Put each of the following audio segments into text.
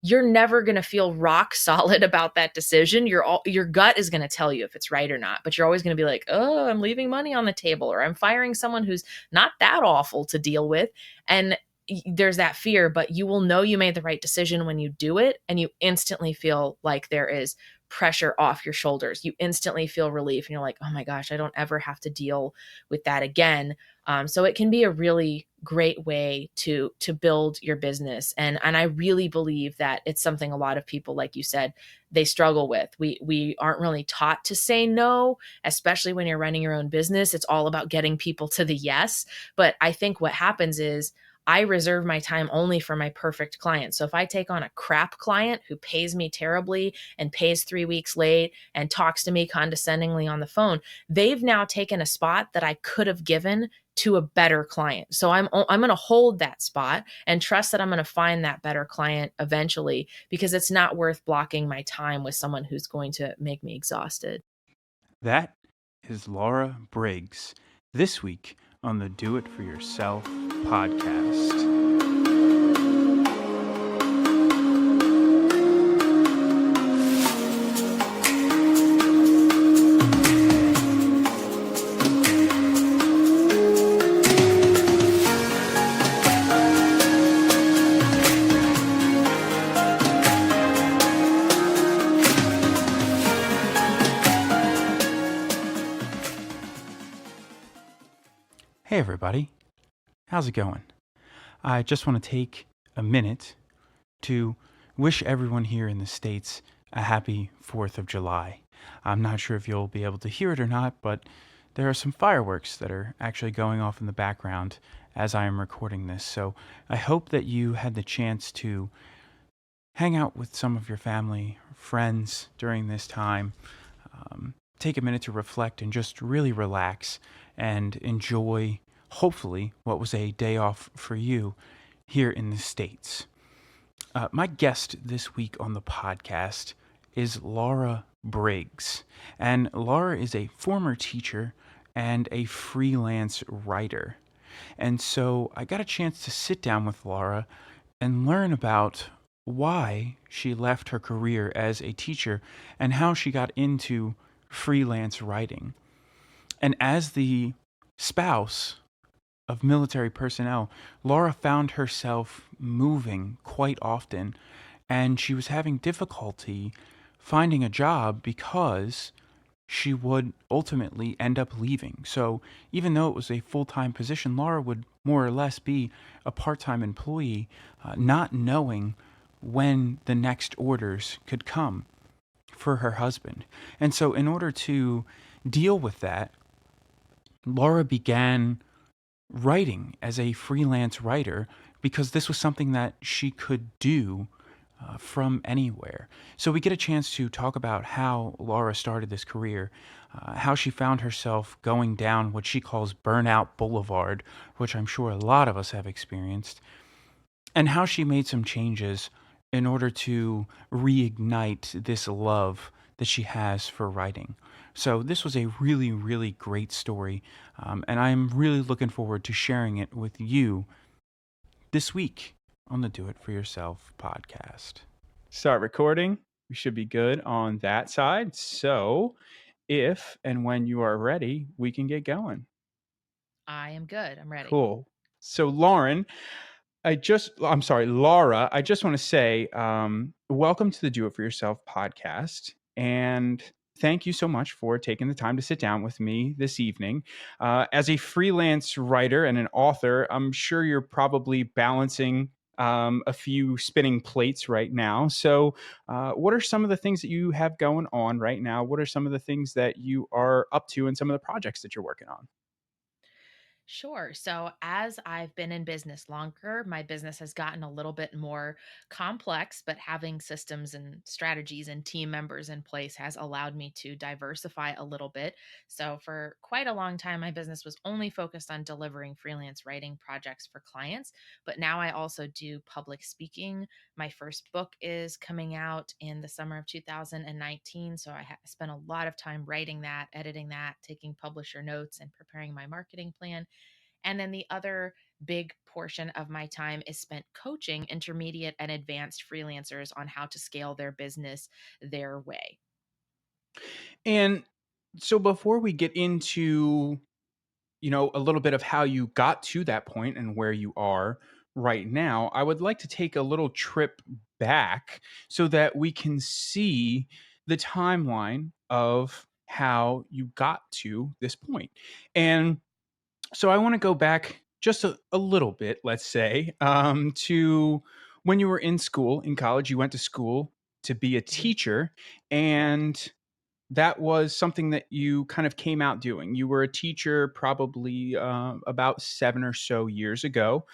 you're never going to feel rock solid about that decision. Your gut is going to tell you if it's right or not, but you're always going to be like, oh, I'm leaving money on the table, or I'm firing someone who's not that awful to deal with. And there's that fear, but you will know you made the right decision when you do it, and you instantly feel like there is pressure off your shoulders. You instantly feel relief, and you're like, oh my gosh, I don't ever have to deal with that again. So it can be a really great way to build your business, and I really believe that it's something a lot of people, like you said, they struggle with. We aren't really taught to say no, especially when you're running your own business. It's all about getting people to the yes. But I think what happens is I reserve my time only for my perfect client. So if I take on a crap client who pays me terribly and pays 3 weeks late and talks to me condescendingly on the phone, they've now taken a spot that I could have given to a better client. So I'm going to hold that spot and trust that I'm going to find that better client eventually, because it's not worth blocking my time with someone who's going to make me exhausted. That is Laura Briggs this week on the Do It For Yourself podcast. Hey everybody, how's it going? I just want to take a minute to wish everyone here in the States a happy 4th of July. I'm not sure if you'll be able to hear it or not, but there are some fireworks that are actually going off in the background as I am recording this. So I hope that you had the chance to hang out with some of your family, friends during this time. Take a minute to reflect and just really relax and enjoy, hopefully, what was a day off for you here in the States. My guest this week on the podcast is Laura Briggs. And Laura is a former teacher and a freelance writer. And so I got a chance to sit down with Laura and learn about why she left her career as a teacher and how she got into freelance writing. And as the spouse of military personnel, Laura found herself moving quite often, and she was having difficulty finding a job because she would ultimately end up leaving. So even though it was a full-time position, Laura would more or less be a part-time employee, not knowing when the next orders could come for her husband. And so in order to deal with that, Laura began writing as a freelance writer because this was something that she could do from anywhere. So we get a chance to talk about how Laura started this career, how she found herself going down what she calls Burnout Boulevard, which I'm sure a lot of us have experienced, and how she made some changes in order to reignite this love that she has for writing. So this was a really, really great story, and I'm really looking forward to sharing it with you this week on the Do It For Yourself podcast. Start recording. We should be good on that side. So if and when you are ready, we can get going. I am good. I'm ready. Cool. So Laura, I just want to say, welcome to the Do It For Yourself podcast. And thank you so much for taking the time to sit down with me this evening. As a freelance writer and an author, I'm sure you're probably balancing a few spinning plates right now. So, what are some of the things that you have going on right now? What are some of the things that you are up to and some of the projects that you're working on? Sure. So, as I've been in business longer, my business has gotten a little bit more complex, but having systems and strategies and team members in place has allowed me to diversify a little bit. So, for quite a long time, my business was only focused on delivering freelance writing projects for clients. But now I also do public speaking. My first book is coming out in the summer of 2019. So, I spent a lot of time writing that, editing that, taking publisher notes, and preparing my marketing plan. And then the other big portion of my time is spent coaching intermediate and advanced freelancers on how to scale their business their way. And so before we get into, a little bit of how you got to that point and where you are right now, I would like to take a little trip back so that we can see the timeline of how you got to this point. And so I want to go back just a little bit, let's say, to when you were in school, in college, you went to school to be a Mhm. teacher. And that was something that you kind of came out doing. You were a teacher probably about 7 or so years ago.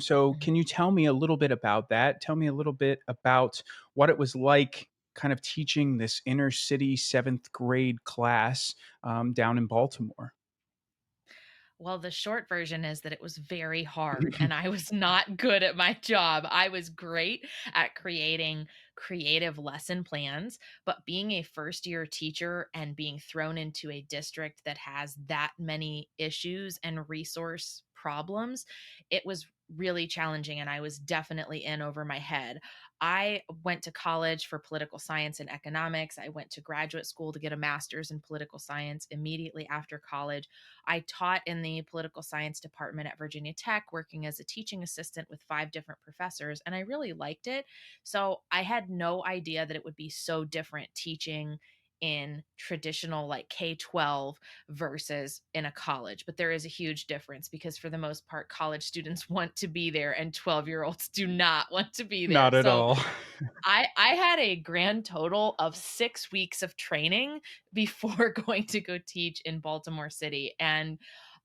So, Mhm. can you tell me a little bit about that? Tell me a little bit about what it was like kind of teaching this inner city seventh grade class down in Baltimore. Well, the short version is that it was very hard and I was not good at my job. I was great at creating creative lesson plans, but being a first year teacher and being thrown into a district that has that many issues and resource problems, it was really challenging and I was definitely in over my head. I went to college for political science and economics. I went to graduate school to get a master's in political science immediately after college. I taught in the political science department at Virginia Tech, working as a teaching assistant with 5 different professors, and I really liked it. So I had no idea that it would be so different teaching in traditional like K-12 versus in a college. But there is a huge difference because for the most part, college students want to be there and 12-year-olds do not want to be there. Not at So all. I had a grand total of 6 weeks of training before going to go teach in Baltimore City, and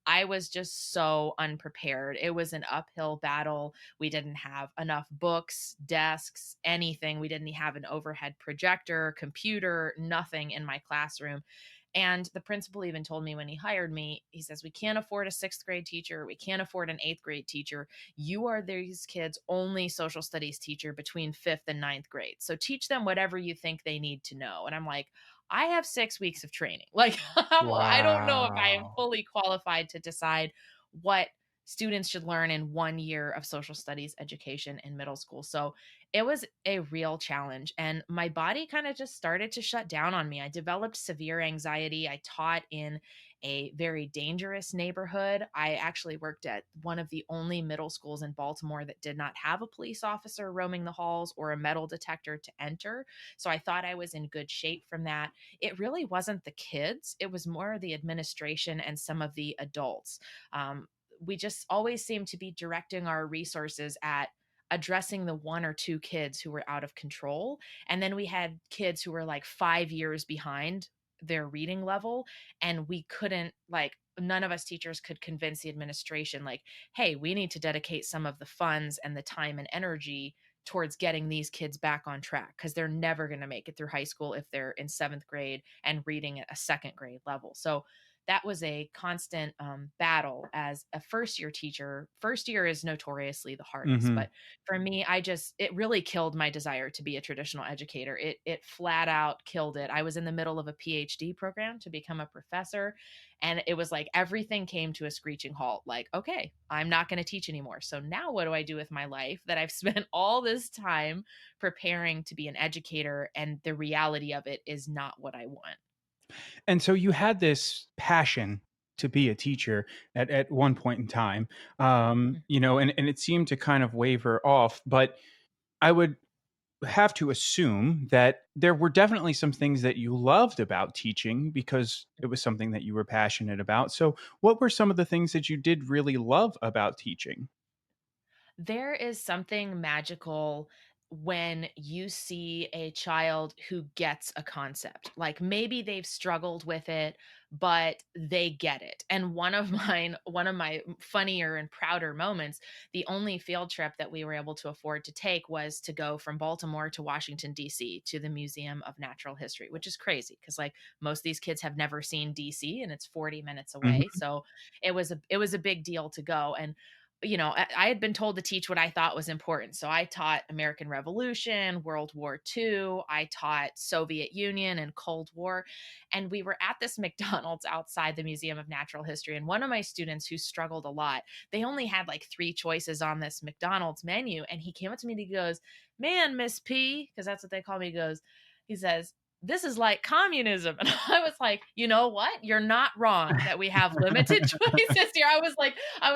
I was just so unprepared. It was an uphill battle. We didn't have enough books, desks, anything. We didn't have an overhead projector, computer, nothing in my classroom. And the principal even told me when he hired me, he says, "We can't afford a 6th grade teacher. We can't afford an 8th grade teacher. You are these kids' only social studies teacher between 5th and 9th grade. So teach them whatever you think they need to know." And I'm like, I have 6 weeks of training. Like, I don't know if I am Wow. fully qualified to decide what students should learn in 1 year of social studies education in middle school. So it was a real challenge. And my body kind of just started to shut down on me. I developed severe anxiety. I taught in a very dangerous neighborhood. I actually worked at one of the only middle schools in Baltimore that did not have a police officer roaming the halls or a metal detector to enter. So I thought I was in good shape from that. It really wasn't the kids, it was more the administration and some of the adults. We just always seemed to be directing our resources at addressing the 1 or 2 kids who were out of control. And then we had kids who were like 5 years behind their reading level. And we couldn't, like, none of us teachers could convince the administration, like, hey, we need to dedicate some of the funds and the time and energy towards getting these kids back on track because they're never going to make it through high school if they're in 7th grade and reading at a 2nd grade level. So that was a constant battle as a first year teacher. First year is notoriously the hardest, Hmm. but for me, it really killed my desire to be a traditional educator. It flat out killed it. I was in the middle of a PhD program to become a professor, and it was like everything came to a screeching halt. Like, okay, I'm not going to teach anymore. So now what do I do with my life that I've spent all this time preparing to be an educator, and the reality of it is not what I want. And so you had this passion to be a teacher at one point in time, and it seemed to kind of waver off. But I would have to assume that there were definitely some things that you loved about teaching because it was something that you were passionate about. So, what were some of the things that you did really love about teaching? There is something magical when you see a child who gets a concept. Like maybe they've struggled with it, but they get it. And one of my funnier and prouder moments, the only field trip that we were able to afford to take was to go from Baltimore to Washington D.C. to the Museum of Natural History, which is crazy because like most of these kids have never seen D.C. and it's 40 minutes away. Mhm. So it was a big deal to go. And I had been told to teach what I thought was important. So I taught American Revolution, World War II, I taught Soviet Union and Cold War. And we were at this McDonald's outside the Museum of Natural History. And one of my students who struggled a lot, they only had like three choices on this McDonald's menu. And he came up to me and he goes, "Man, Miss P," because that's what they call me, he says, "This is like communism." And I was like, you know what? You're not wrong that we have limited choices here. I was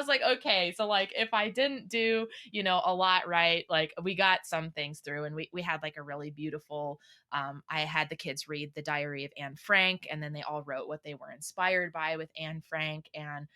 like, okay, so like if I didn't do, a lot right, like we got some things through, and we had like a really beautiful I had the kids read the diary of Anne Frank, and then they all wrote what they were inspired by with Anne Frank. And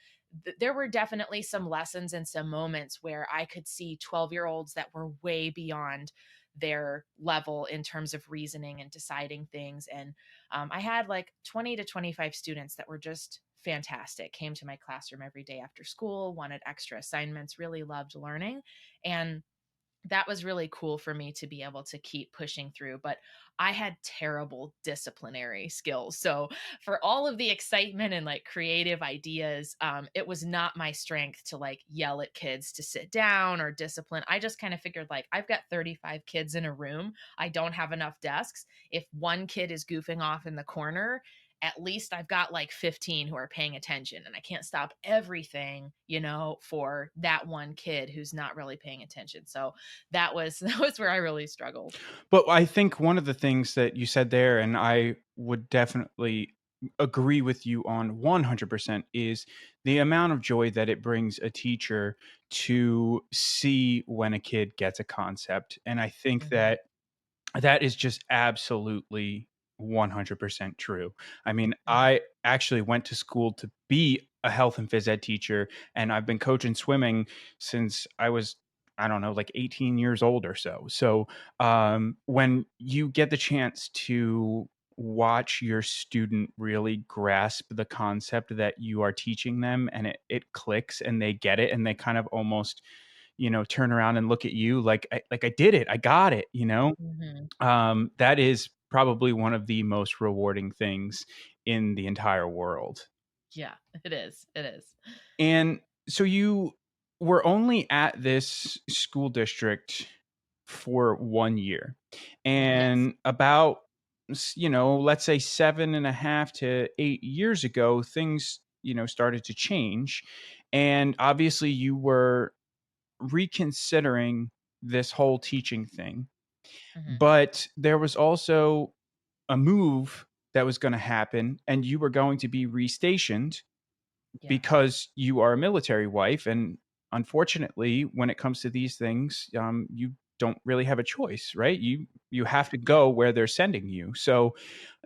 there were definitely some lessons and some moments where I could see 12-year-olds that were way beyond their level in terms of reasoning and deciding things. And I had like 20 to 25 students that were just fantastic, came to my classroom every day after school, wanted extra assignments, really loved learning. And that was really cool for me to be able to keep pushing through. But I had terrible disciplinary skills. So for all of the excitement and like creative ideas, it was not my strength to like yell at kids to sit down or discipline. I just kind of figured like I've got 35 kids in a room. I don't have enough desks. If one kid is goofing off in the corner, at least I've got like 15 who are paying attention, and I can't stop everything, for that one kid who's not really paying attention. So that was that was where I really struggled. But I think one of the things that you said there, and I would definitely agree with you on 100%, is the amount of joy that it brings a teacher to see when a kid gets a concept. And I think Mhm, that that is just absolutely 100% true. I mean, mhm, I actually went to school to be a health and phys ed teacher, and I've been coaching swimming since I was, I don't know, like 18 years old or so. So, when you get the chance to watch your student really grasp the concept that you are teaching them, and it clicks and they get it, and they kind of almost, turn around and look at you like I did it, I got it, mhm. that is probably one of the most rewarding things in the entire world. Yeah, it is, it is. And so you were only at this school district for 1 year. Yes. And about, let's say 7.5 to 8 years ago, things, started to change. And obviously, you were reconsidering this whole teaching thing. Mhm. But there was also a move that was going to happen, and you were going to be restationed Yes. because you are a military wife. And unfortunately, when it comes to these things, you don't really have a choice, right? You have to Yeah. go where they're sending you. So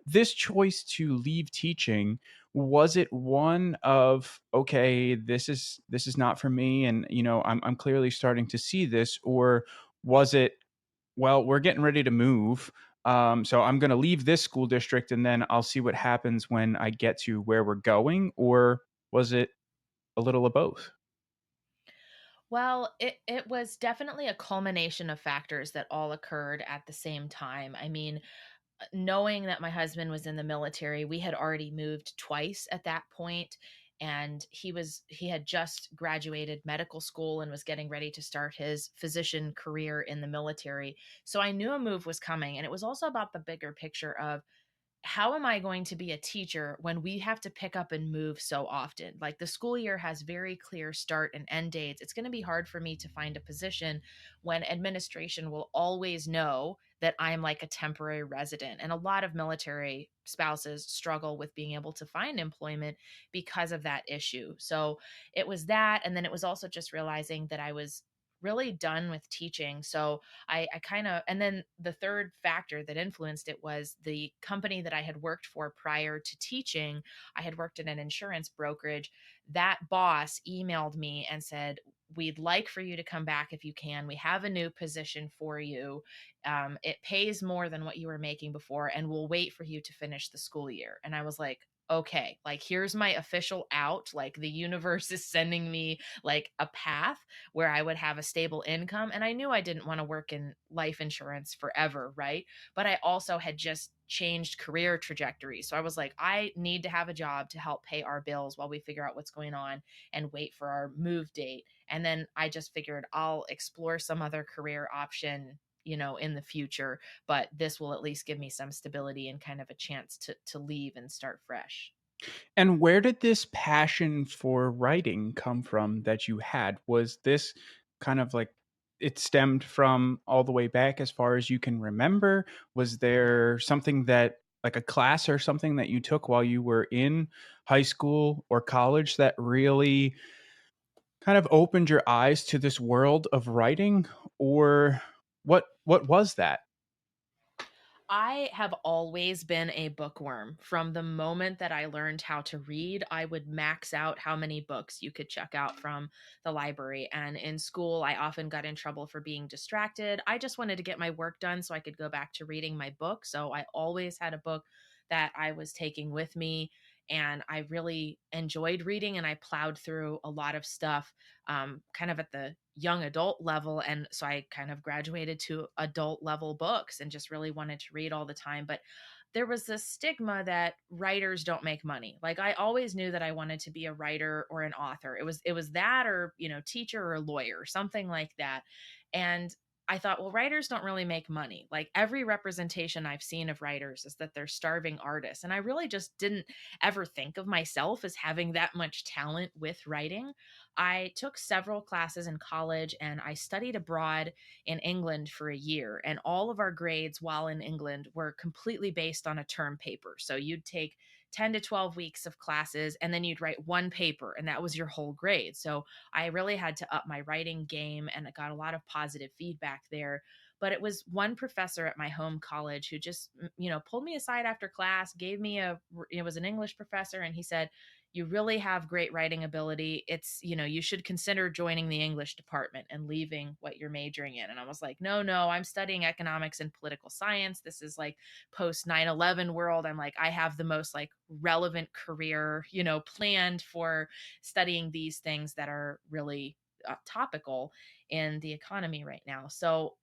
this choice to leave teaching, was it one of, okay, this is not for me, and I'm clearly starting to see this, or was it, well, we're getting ready to move, so I'm going to leave this school district and then I'll see what happens when I get to where we're going? Or was it a little of both? Well, it was definitely a culmination of factors that all occurred at the same time. I mean, knowing that my husband was in the military, we had already moved twice at that point, and he had just graduated medical school and was getting ready to start his physician career in the military. So I knew a move was coming, and it was also about the bigger picture of how am I going to be a teacher when we have to pick up and move so often? Like the school year has very clear start and end dates. It's going to be hard for me to find a position when administration will always know that I'm like a temporary resident. And a lot of military spouses struggle with being able to find employment because of that issue. So it was that. And then it was also just realizing that I was really done with teaching. So I kind of, and then the third factor that influenced it was the company that I had worked for prior to teaching. I had worked in an insurance brokerage. That boss emailed me and said, "We'd like for you to come back if you can. We have a new position for you. It pays more than what you were making before, and we'll wait for you to finish the school year." And I was like, okay, like here's my official out. Like the universe is sending me like a path where I would have a stable income. And I knew I didn't want to work in life insurance forever, right? But I also had just changed career trajectory. So I was like, I need to have a job to help pay our bills while we figure out what's going on and wait for our move date. And then I just figured I'll explore some other career option, in the future, but this will at least give me some stability and kind of a chance to leave and start fresh. And where did this passion for writing come from that you had? Was this kind of like it stemmed from all the way back as far as you can remember? Was there something that, like a class or something that you took while you were in high school or college that really kind of opened your eyes to this world of writing? Or what was that? I have always been a bookworm. From the moment that I learned how to read, I would max out how many books you could check out from the library. And in school, I often got in trouble for being distracted. I just wanted to get my work done so I could go back to reading my book. So I always had a book that I was taking with me. And I really enjoyed reading, and I plowed through a lot of stuff kind of at the young adult level. And so I kind of graduated to adult level books and just really wanted to read all the time. But there was this stigma that writers don't make money. Like I always knew that I wanted to be a writer or an author. It was that, or, teacher or lawyer, something like that. And I thought, well, writers don't really make money. Like every representation I've seen of writers is that they're starving artists. And I really just didn't ever think of myself as having that much talent with writing. I took several classes in college and I studied abroad in England for a year. And all of our grades while in England were completely based on a term paper. So you'd take 10 to 12 weeks of classes and then you'd write one paper, and that was your whole grade. So I really had to up my writing game, and I got a lot of positive feedback there. But it was one professor at my home college who just, pulled me aside after class, gave me it was an English professor, and he said, you really have great writing ability. You should consider joining the English department and leaving what you're majoring in. And I was like, no, no, I'm studying economics and political science. This is like post 9/11 world. I'm like, I have the most like relevant career, planned for studying these things that are really topical in the economy right now. So,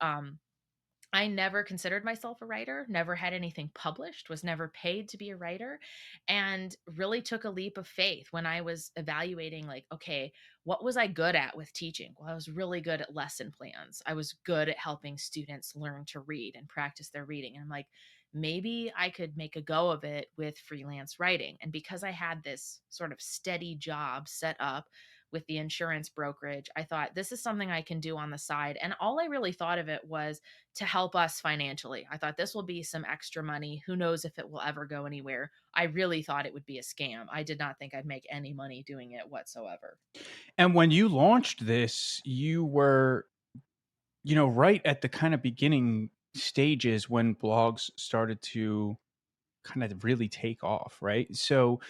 I never considered myself a writer, never had anything published, was never paid to be a writer, and really took a leap of faith when I was evaluating, like, okay, what was I good at with teaching? Well, I was really good at lesson plans. I was good at helping students learn to read and practice their reading. And I'm like, maybe I could make a go of it with freelance writing. And because I had this sort of steady job set up with the insurance brokerage, I thought this is something I can do on the side. And all I really thought of it was to help us financially. I thought this will be some extra money. Who knows if it will ever go anywhere? I really thought it would be a scam. I did not think I'd make any money doing it whatsoever. And when you launched this, you were, right at the kind of beginning stages when blogs started to kind of really take off, right? So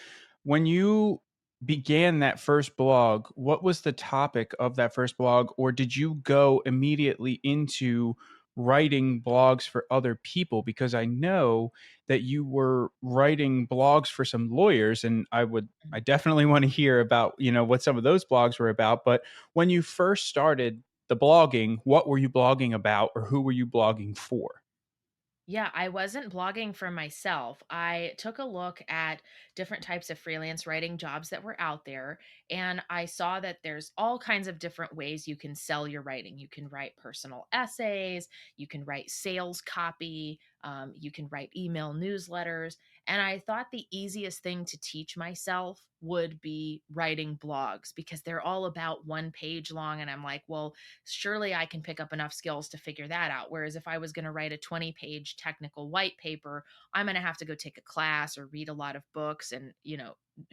when you began that first blog, what was the topic of that first blog? Or did you go immediately into writing blogs for other people? Because I know that you were writing blogs for some lawyers, and I definitely want to hear about, what some of those blogs were about. But when you first started the blogging, what were you blogging about, or who were you blogging for? Yeah, I wasn't blogging for myself. I took a look at different types of freelance writing jobs that were out there, and I saw that there's all kinds of different ways you can sell your writing. You can write personal essays, you can write sales copy, you can write email newsletters. And I thought the easiest thing to teach myself would be writing blogs because they're all about one page long. And I'm like, well, surely I can pick up enough skills to figure that out. Whereas if I was going to write a 20-page technical white paper, I'm going to have to go take a class or read a lot of books. And,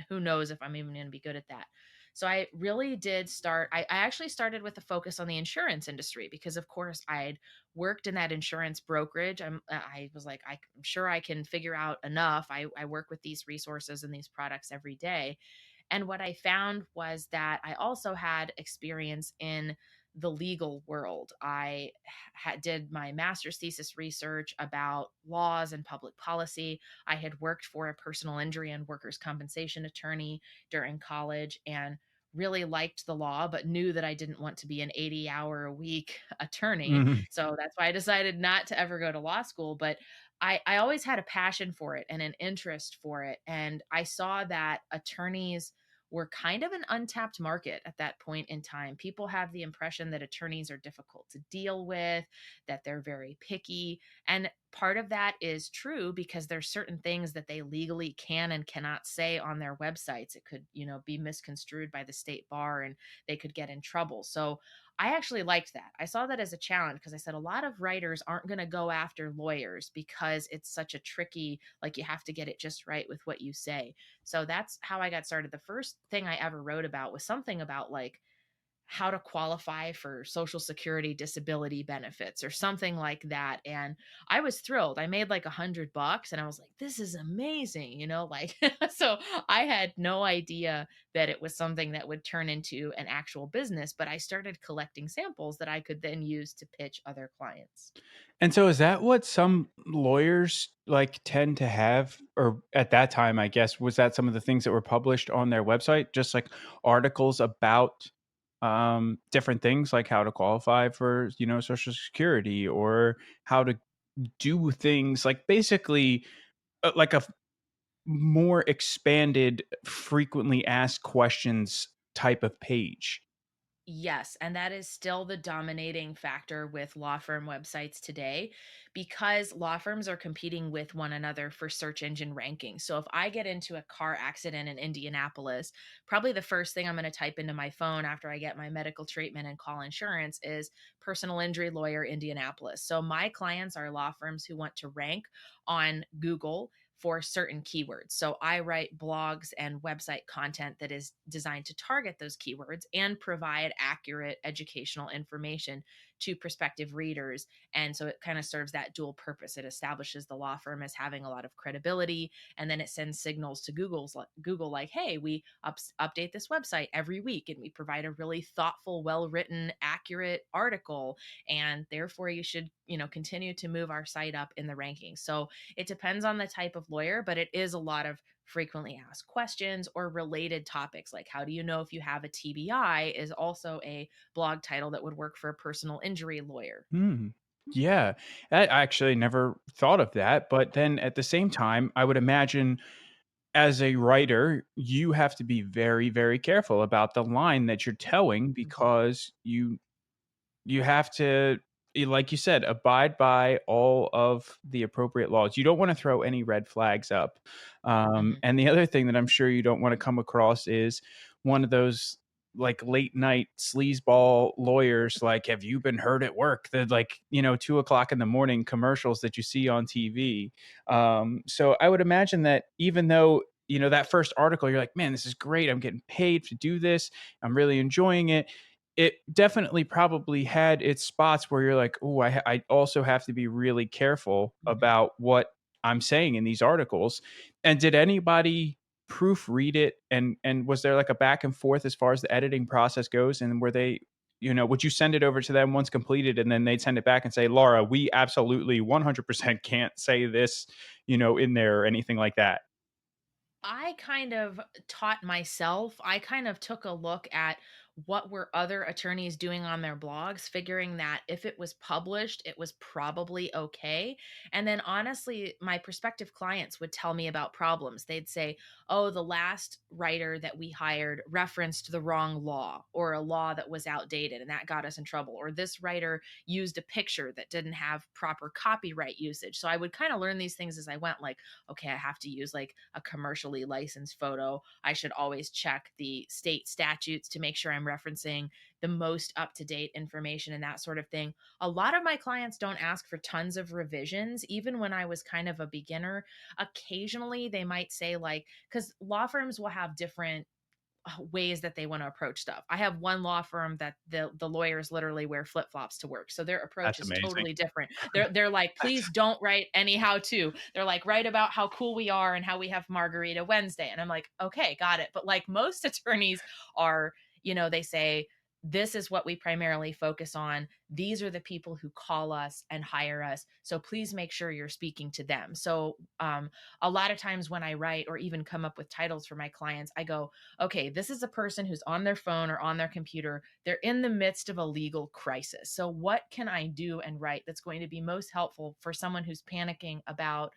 who knows if I'm even going to be good at that. So I really did I actually started with a focus on the insurance industry because, of course, I'd worked in that insurance brokerage. I was like, I'm sure I can figure out enough. I work with these resources and these products every day. And what I found was that I also had experience in the legal world. I did my master's thesis research about laws and public policy. I had worked for a personal injury and workers' compensation attorney during college and really liked the law, but knew that I didn't want to be an 80-hour a week attorney. Mhm. So that's why I decided not to ever go to law school. But I always had a passion for it and an interest for it. And I saw that attorneys were kind of an untapped market at that point in time. People have the impression that attorneys are difficult to deal with, that they're very picky. And part of that is true because there's certain things that they legally can and cannot say on their websites. It could, be misconstrued by the state bar and they could get in trouble. So I actually liked that. I saw that as a challenge because I said a lot of writers aren't going to go after lawyers because it's such a tricky, like you have to get it just right with what you say. So that's how I got started. The first thing I ever wrote about was something about like how to qualify for social security disability benefits or something like that. And I was thrilled. I made like $100 and I was like, this is amazing, like so I had no idea that it was something that would turn into an actual business, but I started collecting samples that I could then use to pitch other clients. And so is that what some lawyers like tend to have, or at that time, I guess, was that some of the things that were published on their website, just like articles about different things like how to qualify for, social security, or how to do things like basically like a more expanded frequently asked questions type of page. Yes, and that is still the dominating factor with law firm websites today because law firms are competing with one another for search engine rankings. So if I get into a car accident in Indianapolis, probably the first thing I'm going to type into my phone after I get my medical treatment and call insurance is personal injury lawyer Indianapolis. So my clients are law firms who want to rank on Google for certain keywords. So I write blogs and website content that is designed to target those keywords and provide accurate educational information to prospective readers. And so it kind of serves that dual purpose. It establishes the law firm as having a lot of credibility, and then it sends signals to Google like, hey, we update this website every week and we provide a really thoughtful, well-written, accurate article, and therefore you should, continue to move our site up in the rankings. So it depends on the type of lawyer, but it is a lot of frequently asked questions or related topics. Like, how do you know if you have a TBI is also a blog title that would work for a personal injury lawyer. Hmm. Yeah, I actually never thought of that. But then at the same time, I would imagine as a writer, you have to be very, very careful about the line that you're towing, Mhm. because you have to, like you said, abide by all of the appropriate laws. You don't want to throw any red flags up. Mhm. And the other thing that I'm sure you don't want to come across is one of those like late night sleazeball lawyers, like, have you been hurt at work? The like, 2 o'clock in the morning commercials that you see on TV. So I would imagine that even though, that first article, you're like, man, this is great. I'm getting paid to do this. I'm really enjoying it. It definitely probably had its spots where you're like, "Oh, I also have to be really careful Mhm. about what I'm saying in these articles." And did anybody proofread it, and was there like a back and forth as far as the editing process goes? And were they, would you send it over to them once completed, and then they'd send it back and say, "Laura, we absolutely 100% can't say this, in there," or anything like that? I kind of taught myself. I kind of took a look at what were other attorneys doing on their blogs, figuring that if it was published, it was probably okay. And then honestly, my prospective clients would tell me about problems. They'd say, "Oh, the last writer that we hired referenced the wrong law or a law that was outdated and that got us in trouble." Or this writer used a picture that didn't have proper copyright usage. So I would kind of learn these things as I went, like, okay, I have to use like a commercially licensed photo. I should always check the state statutes to make sure I'm referencing the most up to date information and that sort of thing. A lot of my clients don't ask for tons of revisions, even when I was kind of a beginner. Occasionally, they might say, like, because law firms will have different ways that they want to approach stuff. I have one law firm that the lawyers literally wear flip-flops to work. So their approach That's is amazing. totally different. They're like, "Please don't write any how to." They're like, "Write about how cool we are and how we have Margarita Wednesday." And I'm like, "Okay, got it." But like most attorneys are, they say this is what we primarily focus on. These are the people who call us and hire us. So please make sure you're speaking to them. So a lot of times when I write or even come up with titles for my clients, I go, okay, this is a person who's on their phone or on their computer. They're in the midst of a legal crisis. So what can I do and write that's going to be most helpful for someone who's panicking about,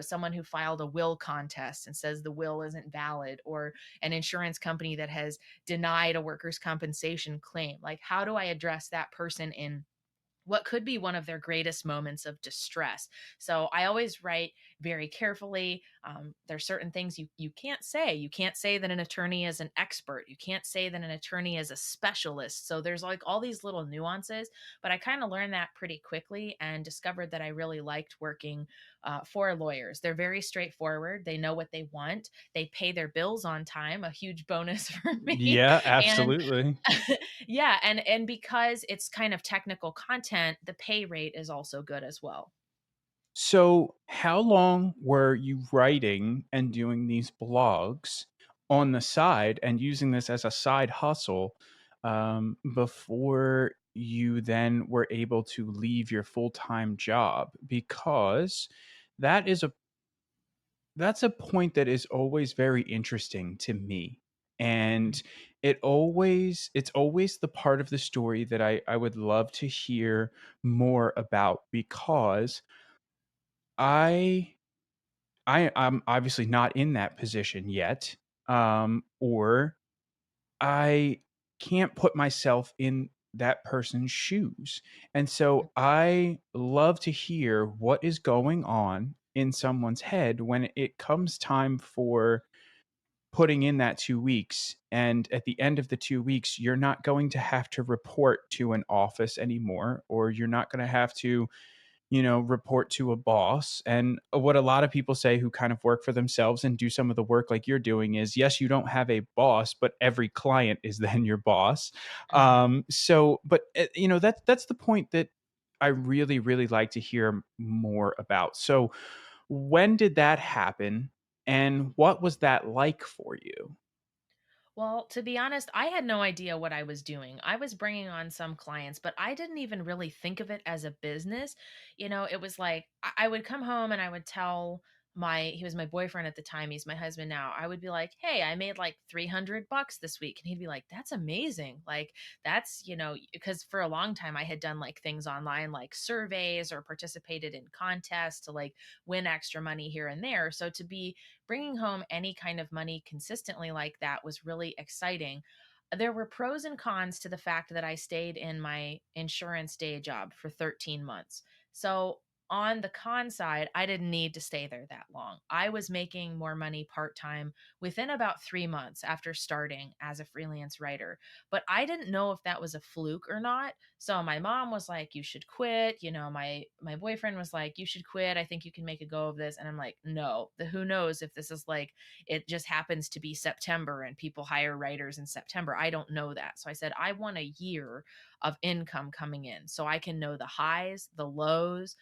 someone who filed a will contest and says the will isn't valid, or an insurance company that has denied a workers' compensation claim? Like, how do I address that person in what could be one of their greatest moments of distress? So I always write very carefully. There's certain things you can't say. You can't say that an attorney is an expert. You can't say that an attorney is a specialist. So there's like all these little nuances, but I kind of learned that pretty quickly and discovered that I really liked working for lawyers. They're very straightforward. They know what they want. They pay their bills on time, a huge bonus for me. Yeah, And absolutely. yeah, and because it's kind of technical content, the pay rate is also good as well. So, how long were you writing and doing these blogs on the side and using this as a side hustle before you then were able to leave your full time job? Because that is a that's a point that is always very interesting to me. And it's always the part of the story that I would love to hear more about, because I I'm obviously not in that position yet, or I can't put myself in that person's shoes. And so I love to hear what is going on in someone's head when it comes time for putting in that 2 weeks. And at the end of the 2 weeks, you're not going to have to report to an office anymore, or you're not going to have to report to a boss. And what a lot of people say who kind of work for themselves and do some of the work like you're doing is, yes, you don't have a boss, but every client is then your boss. Mhm. That's the point that I really, really like to hear more about. So, when did that happen? And what was that like for you? Well, to be honest, I had no idea what I was doing. I was bringing on some clients, but I didn't even really think of it as a business. It was like I would come home and I would tell he was my boyfriend at the time, he's my husband now. I would be like, "Hey, I made like 300 bucks this week." And he'd be like, "That's amazing." Like because for a long time I had done like things online like surveys or participated in contests to like win extra money here and there. So to be bringing home any kind of money consistently like that was really exciting. There were pros and cons to the fact that I stayed in my insurance day job for 13 months. So, on the con side, I didn't need to stay there that long. I was making more money part time within about 3 months after starting as a freelance writer. But I didn't know if that was a fluke or not. So my mom was like, "You should quit." My boyfriend was like, "You should quit. I think you can make a go of this." And I'm like, "No, who knows if this is like it just happens to be September and people hire writers in September. I don't know that." So I said, "I want a year of income coming in so I can know the highs, the lows,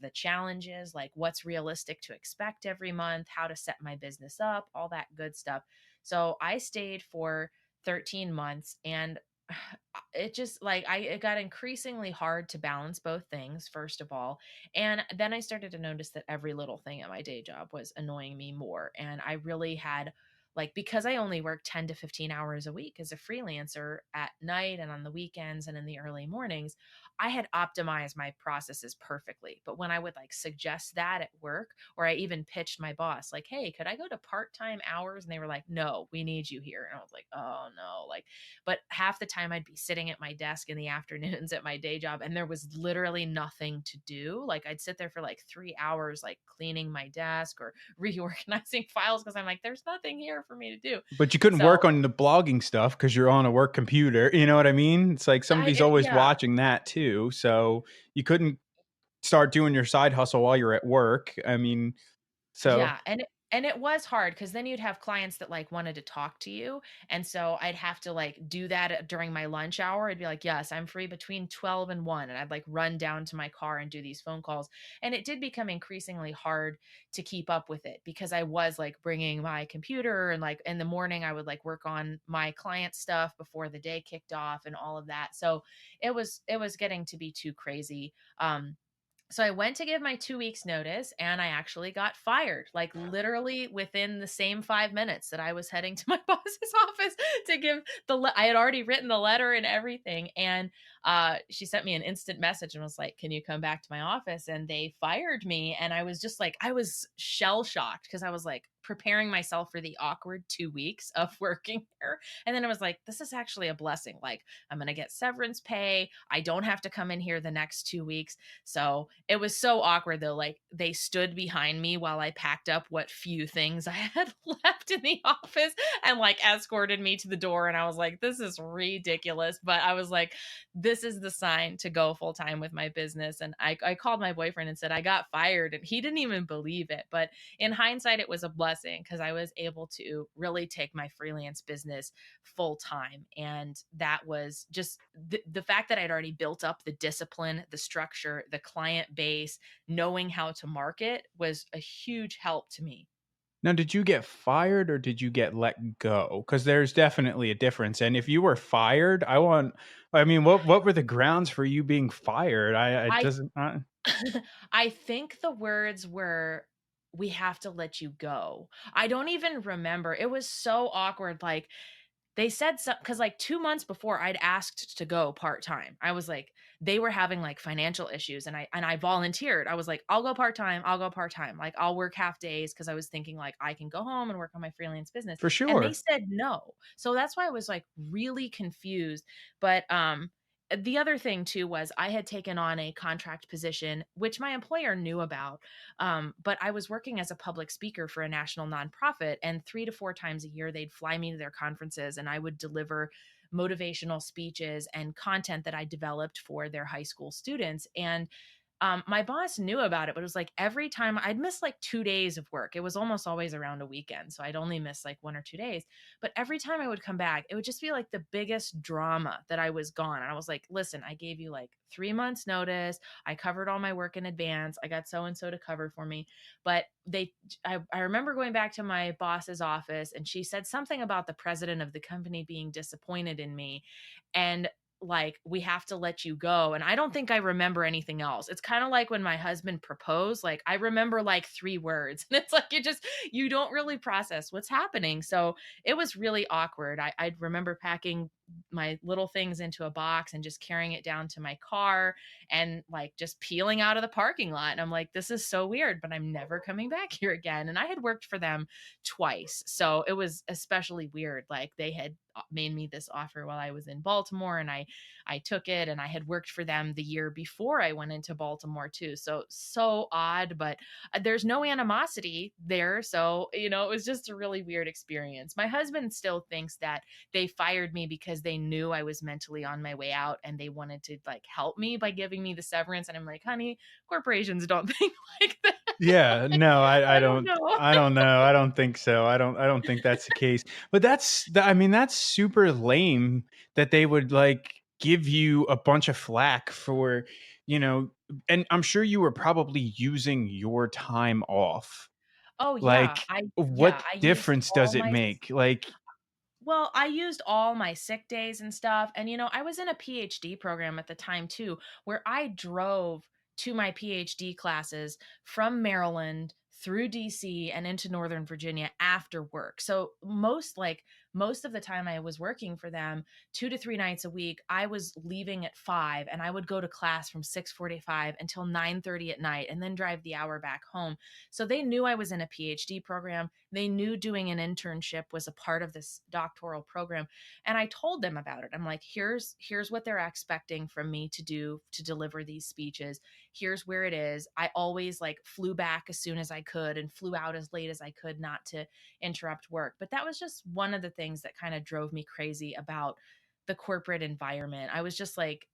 the challenges, like what's realistic to expect every month, how to set my business up, all that good stuff." So I stayed for 13 months, and it just like it got increasingly hard to balance both things, first of all. And then I started to notice that every little thing at my day job was annoying me more. And I really had, like, because I only work 10 to 15 hours a week as a freelancer at night and on the weekends and in the early mornings, I had optimized my processes perfectly. But when I would like suggest that at work, or I even pitched my boss, like, "Hey, could I go to part time hours?" And they were like, "No, we need you here." And I was like, "Oh no." Like, but half the time I'd be sitting at my desk in the afternoons at my day job and there was literally nothing to do. Like, I'd sit there for like 3 hours, like cleaning my desk or reorganizing files because I'm like, there's nothing here for me to do. But you couldn't work So on the blogging stuff because you're on a work computer. You know what I mean? It's like somebody's always yeah, watching that too. So you couldn't start doing your side hustle while you're at work. I mean, so yeah. And And it was hard because then you'd have clients that, like, wanted to talk to you, and so I'd have to, like, do that during my lunch hour. I'd be like, "Yes, I'm free between 12 and 1," and I'd, like, run down to my car and do these phone calls, and it did become increasingly hard to keep up with it because I was, like, bringing my computer and, like, in the morning, I would, like, work on my client stuff before the day kicked off and all of that, so it was getting to be too crazy. So I went to give my 2 weeks notice and I actually got fired, like literally within the same 5 minutes that I was heading to my boss's office to give I had already written the letter and everything. And she sent me an instant message and was like, "Can you come back to my office?" And they fired me. And I was just like, I was shell shocked because I was like preparing myself for the awkward 2 weeks of working there. And then I was like, this is actually a blessing. Like, I'm going to get severance pay. I don't have to come in here the next 2 weeks. So it was so awkward though. Like they stood behind me while I packed up what few things I had left in the office and like escorted me to the door. And I was like, this is ridiculous. But I was like, this is the sign to go full time with my business. And I called my boyfriend and said, I got fired. And he didn't even believe it. But in hindsight, it was a blessing because I was able to really take my freelance business full time. And that was just the fact that I'd already built up the discipline, the structure, the client base, knowing how to market was a huge help to me. Now, did you get fired or did you get let go? Because there's definitely a difference. And if you were fired, I mean, what were the grounds for you being fired? It I doesn't, I think the words were, "We have to let you go." I don't even remember. It was so awkward. Like they said so because, like, 2 months before, I'd asked to go part-time. I was like they were having, like, financial issues, and I volunteered. I was like, "I'll go part-time, I'll go part-time." Like, I'll work half days because I was thinking, like, I can go home and work on my freelance business, for and they sure. said no. So that's why I was, like, really confused, but, the other thing too was I had taken on a contract position, which my employer knew about, but I was working as a public speaker for a national nonprofit, and 3 to 4 times a year they'd fly me to their conferences, and I would deliver motivational speeches and content that I developed for their high school students. And my boss knew about it, but it was like every time I'd miss like 2 days of work. It was almost always around a weekend. So I'd only miss like 1 or 2 days. But every time I would come back, it would just be like the biggest drama that I was gone. And I was like, listen, I gave you like 3 months notice. I covered all my work in advance. I got so and so to cover for me. But I remember going back to my boss's office and she said something about the president of the company being disappointed in me. And like, we have to let you go. And I don't think I remember anything else. It's kind of like when my husband proposed, like I remember like 3 words. And it's like you don't really process what's happening. So it was really awkward. I remember packing my little things into a box and just carrying it down to my car and like just peeling out of the parking lot. And I'm like, this is so weird, but I'm never coming back here again. And I had worked for them twice. So it was especially weird. Like they had made me this offer while I was in Baltimore and I took it and I had worked for them the year before I went into Baltimore too. So odd, but there's no animosity there. So, it was just a really weird experience. My husband still thinks that they fired me because they knew I was mentally on my way out and they wanted to like help me by giving me the severance. And I'm like, honey, corporations don't think like that. Yeah, no, I don't know. I don't know. I don't think so. I don't think that's the case. But I mean, that's super lame that they would like give you a bunch of flack for, you know, and I'm sure you were probably using your time off. Oh yeah. Like, Yeah, what I used difference all does it my make? Like, Well, I used all my sick days and stuff. And, I was in a PhD program at the time too, where I drove to my PhD classes from Maryland through DC and into Northern Virginia after work. So most of the time I was working for them 2 to 3 nights a week, I was leaving at 5 and I would go to class from 6:45 until 9:30 at night and then drive the hour back home. So they knew I was in a PhD program. They knew doing an internship was a part of this doctoral program. And I told them about it. I'm like, here's what they're expecting from me to do to deliver these speeches. Here's where it is. I always like flew back as soon as I could and flew out as late as I could not to interrupt work. But that was just one of the things that kind of drove me crazy about the corporate environment. I was just like,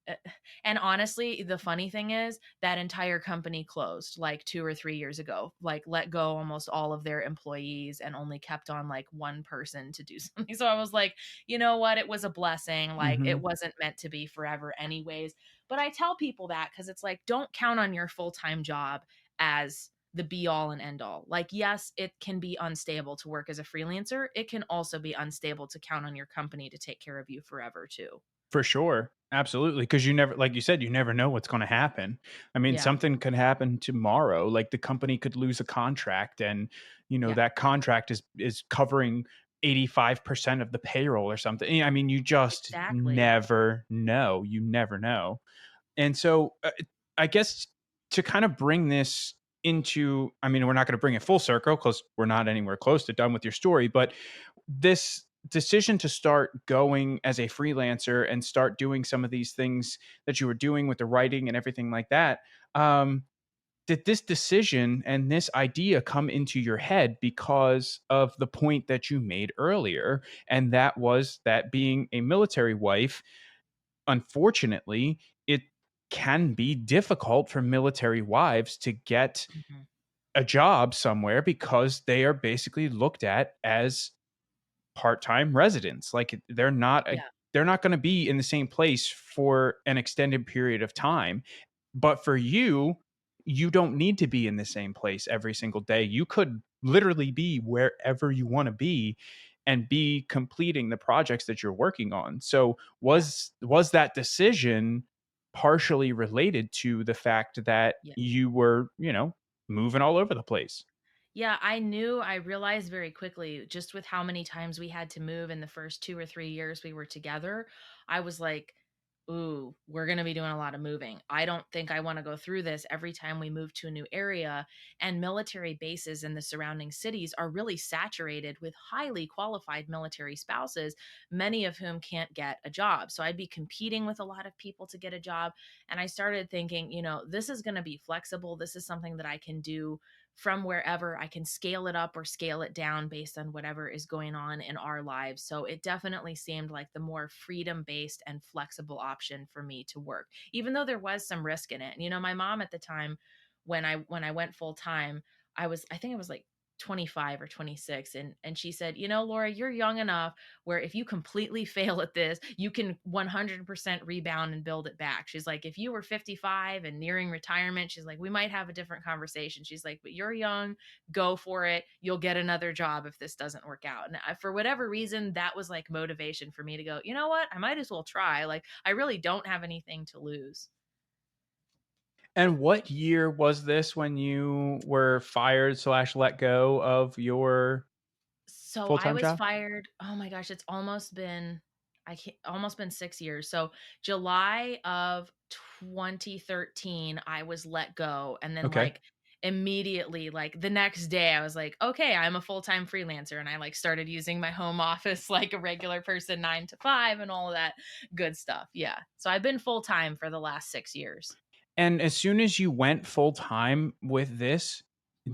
and honestly, the funny thing is that entire company closed like 2 or 3 years ago, like let go almost all of their employees and only kept on like one person to do something. So I was like, you know what? It was a blessing. Like it Mhm. wasn't meant to be forever anyways. But I tell people that because it's like, don't count on your full-time job as the be all and end all. Like, yes, it can be unstable to work as a freelancer. It can also be unstable to count on your company to take care of you forever, too. For sure. Absolutely. Because you never, like you said, you never know what's gonna happen. I mean, Yeah. something could happen tomorrow, like the company could lose a contract and, Yeah. that contract is covering 85% of the payroll or something. I mean, you just Exactly. never know. You never know. And so, I guess to kind of bring this into, I mean, we're not gonna bring it full circle because 'cause we're not anywhere close to done with your story, but this decision to start going as a freelancer and start doing some of these things that you were doing with the writing and everything like that, um, did this decision and this idea come into your head because of the point that you made earlier? And that was that being a military wife, unfortunately, it can be difficult for military wives to get Mhm. a job somewhere because they are basically looked at as part-time residents. Like Yeah. they're not going to be in the same place for an extended period of time. But for you, you don't need to be in the same place every single day. You could literally be wherever you want to be and be completing the projects that you're working on. So Yeah. was that decision partially related to the fact that Yeah. you were, moving all over the place? Yeah, I realized very quickly just with how many times we had to move in the first 2 or 3 years we were together, I was like, "Ooh, we're gonna be doing a lot of moving. I don't think I wanna go through this every time we move to a new area." And military bases in the surrounding cities are really saturated with highly qualified military spouses, many of whom can't get a job. So I'd be competing with a lot of people to get a job, and I started thinking, this is gonna be flexible. This is something that I can do from wherever. I can scale it up or scale it down based on whatever is going on in our lives. So it definitely seemed like the more freedom based and flexible option for me to work, even though there was some risk in it. And, my mom at the time, when I went full time, I think it was like 25 or 26, and she said, Laura, you're young enough where if you completely fail at this, you can 100% rebound and build it back. She's like, if you were 55 and nearing retirement, she's like, we might have a different conversation. She's like, but you're young, go for it. You'll get another job if this doesn't work out. And for whatever reason, that was like motivation for me to go, you know what? I might as well try. Like, I really don't have anything to lose. And what year was this when you were fired slash let go of your So I full-time was job? fired. Oh my gosh, it's almost been 6 years. So July of 2013, I was let go, and then Okay. like immediately, like the next day, I was like, okay, I'm a full-time freelancer, and I like started using my home office like a regular person, 9 to 5, and all of that good stuff. Yeah. So I've been full-time for the last 6 years. And as soon as you went full-time with this,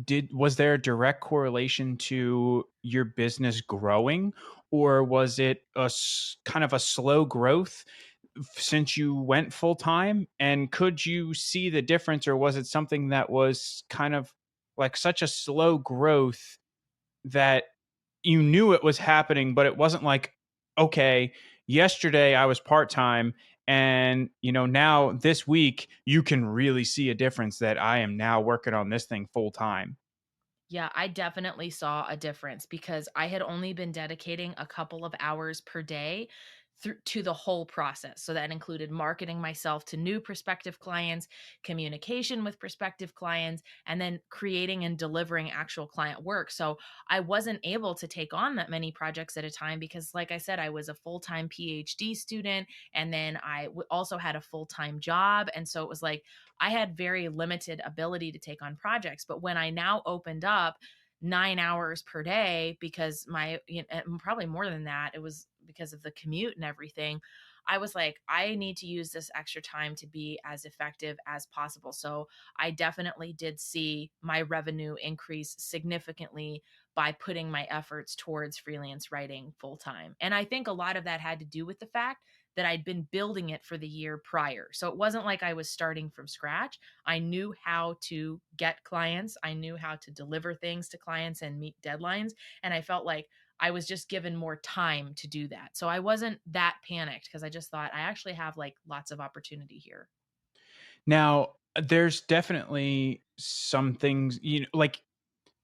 did was there a direct correlation to your business growing, or was it kind of a slow growth since you went full-time? And could you see the difference, or was it something that was kind of like such a slow growth that you knew it was happening, but it wasn't like, okay, yesterday I was part time, and now this week you can really see a difference that I am now working on this thing full time. Yeah, I definitely saw a difference because I had only been dedicating a couple of hours per day to the whole process. So that included marketing myself to new prospective clients, communication with prospective clients, and then creating and delivering actual client work. So I wasn't able to take on that many projects at a time because, like I said, I was a full time PhD student, and then also had a full time job. And so it was like, I had very limited ability to take on projects. But when I now opened up 9 hours per day, because and probably more than that, it was because of the commute and everything. I was like, I need to use this extra time to be as effective as possible. So I definitely did see my revenue increase significantly by putting my efforts towards freelance writing full time. And I think a lot of that had to do with the fact that I'd been building it for the year prior. So it wasn't like I was starting from scratch. I knew how to get clients, I knew how to deliver things to clients and meet deadlines. And I felt like I was just given more time to do that. So I wasn't that panicked because I just thought I actually have like lots of opportunity here. Now, there's definitely some things, like,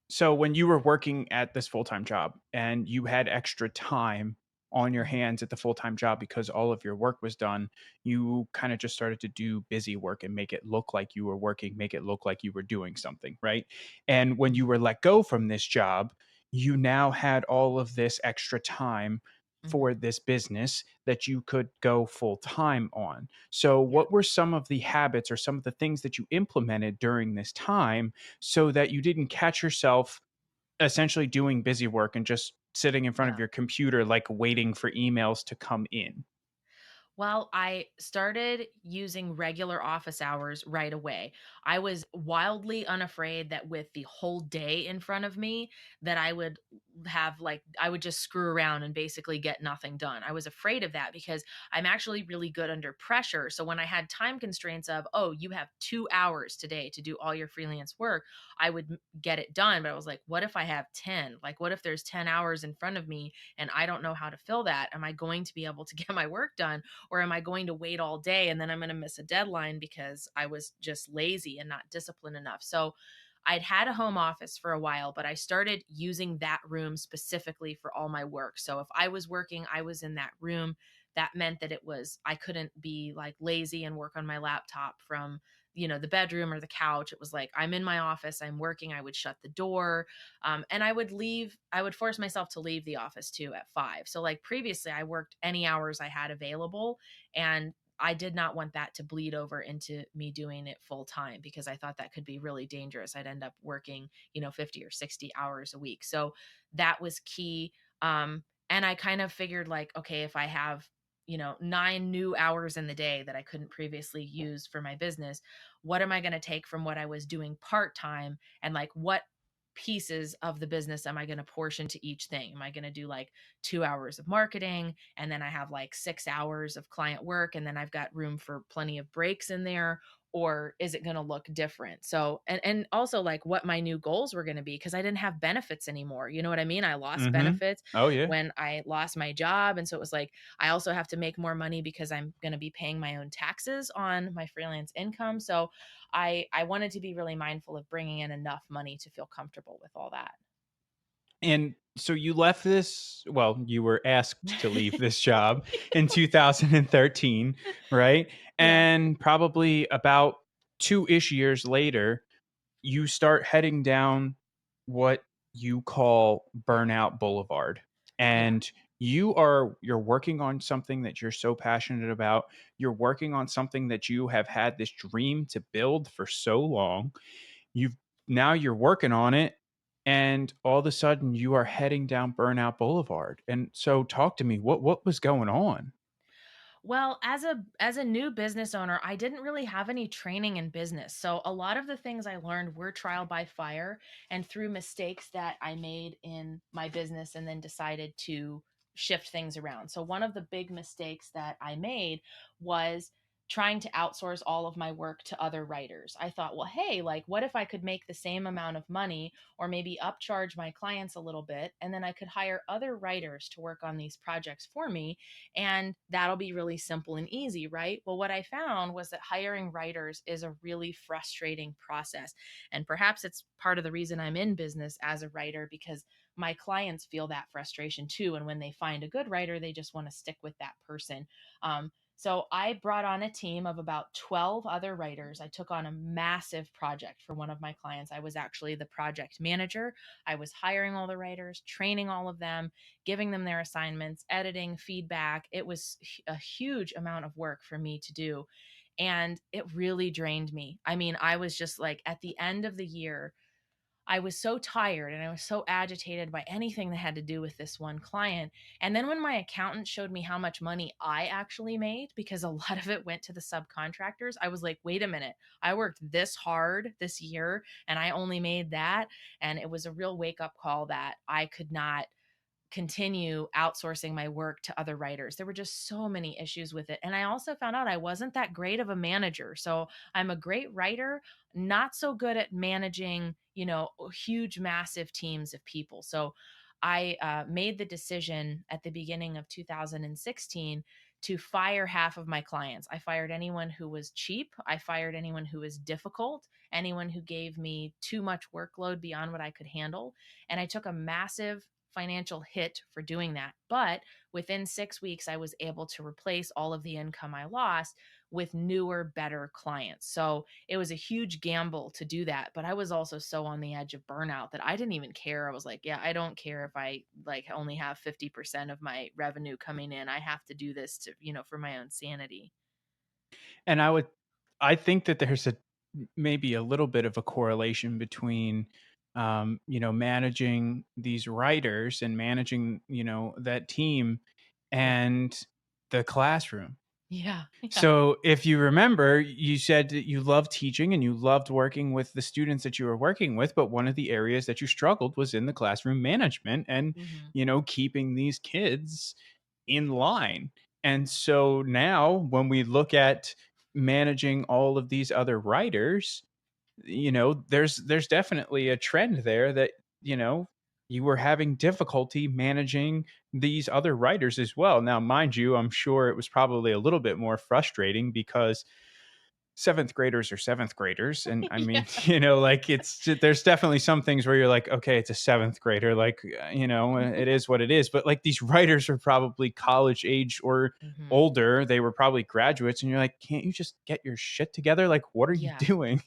so when you were working at this full-time job and you had extra time on your Mhm. hands at the full-time job because all of your work was done, you kind of just started to do busy work and make it look like you were working, make it look like you were doing something, right? And when you Mhm. were let go from this job, you now had all of this extra time Mhm. for this business that you could go full time on. So, Yeah. what were some of the habits or some of the things that you implemented during this time so that you didn't catch yourself essentially doing busy work and just sitting in front of Yeah. your computer, like waiting for emails to come in? Well, I started using regular office hours right away. I was wildly unafraid that with the whole day in front of me that I would have like I would just screw around and basically get nothing done. I was afraid of that because I'm actually really good under pressure. So when I had time constraints of, "Oh, you have 2 hours today to do all your freelance work," I would get it done, but I was like, "What if I have 10? Like what if there's 10 hours in front of me and I don't know how to fill that? Am I going to be able to get my work done?" Or am I going to wait all day and then I'm going to miss a deadline because I was just lazy and not disciplined enough? So I'd had a home office for a while, but I started using that room specifically for all my work. So if I was working, I was in that room. That meant that I couldn't be like lazy and work on my laptop from, the bedroom or the couch. It was like, I'm in my office, I'm working, I would shut the door. And I would force myself to leave the office too at 5. So like previously I worked any hours I had available, and I did not want that to bleed over into me doing it full time because I thought that could be really dangerous. I'd end up working, 50 or 60 hours a week. So that was key. And I kind of figured like, okay, if I have, 9 new hours in the day that I couldn't previously use for my business, what am I going to take from what I was doing part time, and like what pieces of the business am I going to portion to each thing? Am I going to do like 2 hours of marketing and then I have like 6 hours of client work and then I've got room for plenty of breaks in there? Or is it going to look different? So, and also like what my new goals were going to be because I didn't have benefits anymore. You know what I mean? I lost Mhm. benefits Oh, yeah. when I lost my job. And so it was like, I also have to make more money because I'm going to be paying my own taxes on my freelance income. So I wanted to be really mindful of bringing in enough money to feel comfortable with all that. And so you left this, well, you were asked to leave this job in 2013, right? Yeah. And probably about 2-ish years later, you start heading down what you call Burnout Boulevard. Yeah. And you're working on something that you're so passionate about. You're working on something that you have had this dream to build for so long. You've Now you're working on it, and all of a sudden you are heading down Burnout Boulevard. And so talk to me, what was going on? Well, as a new business owner, I didn't really have any training in business. So a lot of the things I learned were trial by fire and through mistakes that I made in my business and then decided to shift things around. So one of the big mistakes that I made was trying to outsource all of my work to other writers. I thought, well, hey, like what if I could make the same amount of money or maybe upcharge my clients a little bit and then I could hire other writers to work on these projects for me, and that'll be really simple and easy, right? Well, what I found was that hiring writers is a really frustrating process. And perhaps it's part of the reason I'm in business as a writer because my clients feel that frustration too. And when they find a good writer, they just want to stick with that person. So I brought on a team of about 12 other writers. I took on a massive project for one of my clients. I was actually the project manager. I was hiring all the writers, training all of them, giving them their assignments, editing, feedback. It was a huge amount of work for me to do. And it really drained me. I mean, I was just like at the end of the year, I was so tired and I was so agitated by anything that had to do with this one client. And then when my accountant showed me how much money I actually made, because a lot of it went to the subcontractors, I was like, wait a minute, I worked this hard this year and I only made that. And it was a real wake up call that I could not continue outsourcing my work to other writers. There were just so many issues with it. And I also found out I wasn't that great of a manager. So I'm a great writer, not so good at managing, huge, massive teams of people. So I made the decision at the beginning of 2016 to fire half of my clients. I fired anyone who was cheap. I fired anyone who was difficult, anyone who gave me too much workload beyond what I could handle. And I took a massive financial hit for doing that. But within 6 weeks, I was able to replace all of the income I lost with newer, better clients. So it was a huge gamble to do that. But I was also so on the edge of burnout that I didn't even care. I was like, yeah, I don't care if I like only have 50% of my revenue coming in. I have to do this to, for my own sanity. And I think that there's maybe a little bit of a correlation between, managing these writers and managing, that team Yeah. and the classroom. Yeah. Yeah. So if you remember, you said that you loved teaching and you loved working with the students that you were working with, but one of the areas that you struggled was in the classroom management and, Hmm. keeping these kids in line. And so now when we look at managing all of these other writers, there's definitely a trend there that, you were having difficulty managing these other writers as well. Now, mind you, I'm sure it was probably a little bit more frustrating because seventh graders are seventh graders. And I mean, Yeah. like there's definitely some things where you're like, okay, it's a seventh grader. Like, it is what it is. But like these writers are probably college age or Hmm. older. They were probably graduates. And you're like, can't you just get your shit together? Like, what are you Yeah. doing?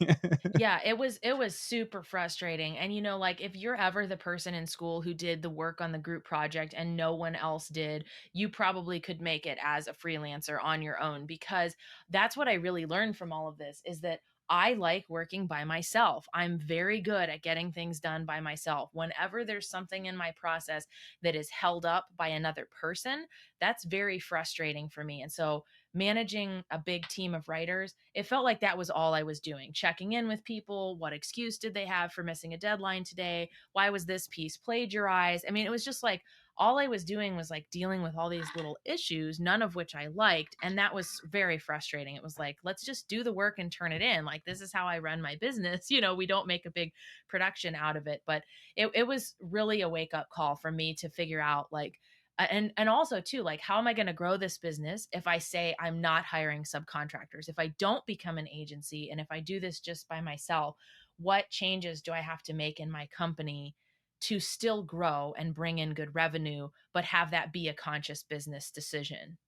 Yeah, it was super frustrating. And like if you're ever the person in school who did the work on the group project and no one else did, you probably could make it as a freelancer on your own, because that's what I really learned from all of this is that I like working by myself. I'm very good at getting things done by myself. Whenever there's something in my process that is held up by another person, that's very frustrating for me. And so managing a big team of writers, it felt like that was all I was doing. Checking in with people. What excuse did they have for missing a deadline today? Why was this piece plagiarized? I mean, it was just like all I was doing was like dealing with all these little issues, none of which I liked. And that was very frustrating. It was like, let's just do the work and turn it in. Like, this is how I run my business. We don't make a big production out of it. But it was really a wake up call for me to figure out, like, and also too, like, how am I going to grow this business if I say I'm not hiring subcontractors, if I don't become an agency, and if I do this just by myself? What changes do I have to make in my company to still grow and bring in good revenue, but have that be a conscious business decision?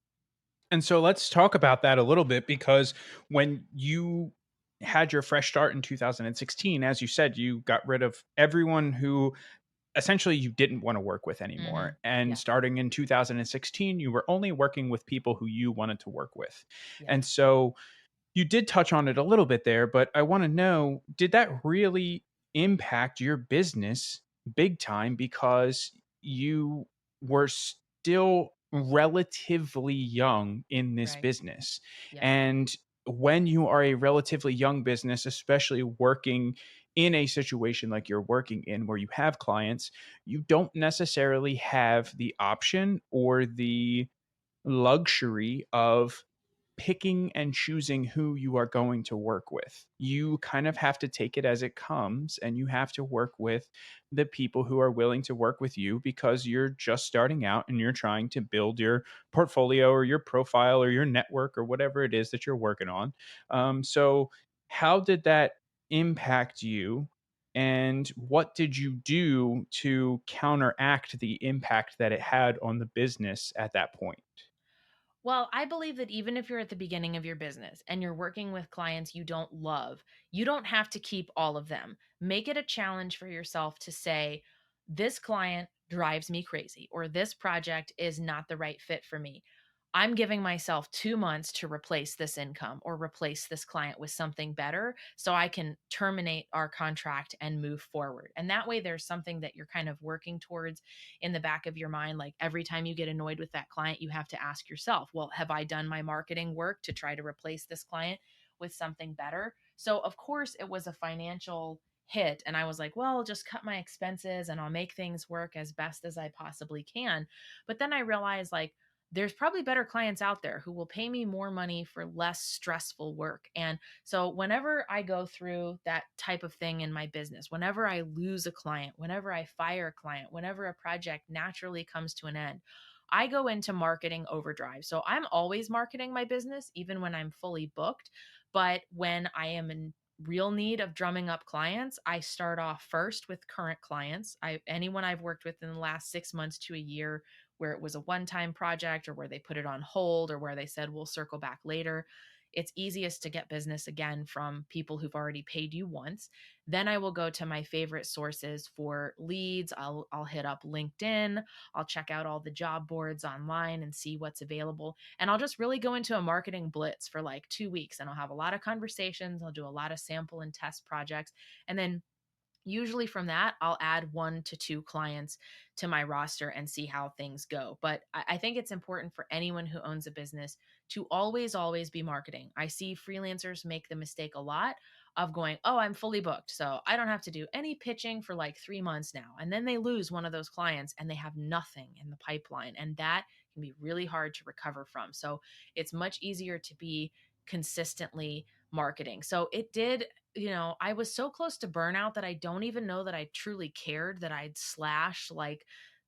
And so let's talk about that a little bit because when you had your fresh start in 2016, as you said, you got rid of everyone who essentially you didn't want to work with Hmm. anymore. And Yeah. starting in 2016, you were only working with people who you wanted to work with. Yeah. And so you did touch on it a little bit there, but I want to know, did that really impact your business big time because you were still relatively young in this Right. business? Yeah. And when you are a relatively young business, especially working in a situation like you're working in where you have clients, you don't necessarily have the option or the luxury of picking and choosing who you are going to work with. You kind of have to take it as it comes and you have to work with the people who are willing to work with you because you're just starting out and you're trying to build your portfolio or your profile or your network or whatever it is that you're working on. So, how did that impact you? And what did you do to counteract the impact that it had on the business at that point? Well, I believe that even if you're at the beginning of your business and you're working with clients you don't love, you don't have to keep all of them. Make it a challenge for yourself to say, this client drives me crazy, or this project is not the right fit for me. I'm giving myself 2 months to replace this income or replace this client with something better so I can terminate our contract and move forward. And that way, there's something that you're kind of working towards in the back of your mind. Like every time you get annoyed with that client, you have to ask yourself, well, have I done my marketing work to try to replace this client with something better? So, of course, it was a financial hit, and I was like, well, I'll just cut my expenses and I'll make things work as best as I possibly can. But then I realized, like, there's probably better clients out there who will pay me more money for less stressful work. And so whenever I go through that type of thing in my business, whenever I lose a client, whenever I fire a client, whenever a project naturally comes to an end, I go into marketing overdrive. So I'm always marketing my business, even when I'm fully booked. But when I am in real need of drumming up clients, I start off first with current clients. Anyone I've worked with in the last 6 months to a year, where it was a one-time project or where they put it on hold or where they said we'll circle back later. It's easiest to get business again from people who've already paid you once. Then I will go to my favorite sources for leads. I'll hit up LinkedIn. I'll check out all the job boards online and see what's available. And I'll just really go into a marketing blitz for like 2 weeks, and I'll have a lot of conversations. I'll do a lot of sample and test projects. And then usually from that, I'll add 1 to 2 clients to my roster and see how things go. But I think it's important for anyone who owns a business to always be marketing. I see freelancers make the mistake a lot of going, oh, I'm fully booked, so I don't have to do any pitching for like 3 months now. And then they lose one of those clients and they have nothing in the pipeline. And that can be really hard to recover from. So it's much easier to be consistently marketing. So it did, I was so close to burnout that I don't even know that I truly cared that I'd slashed like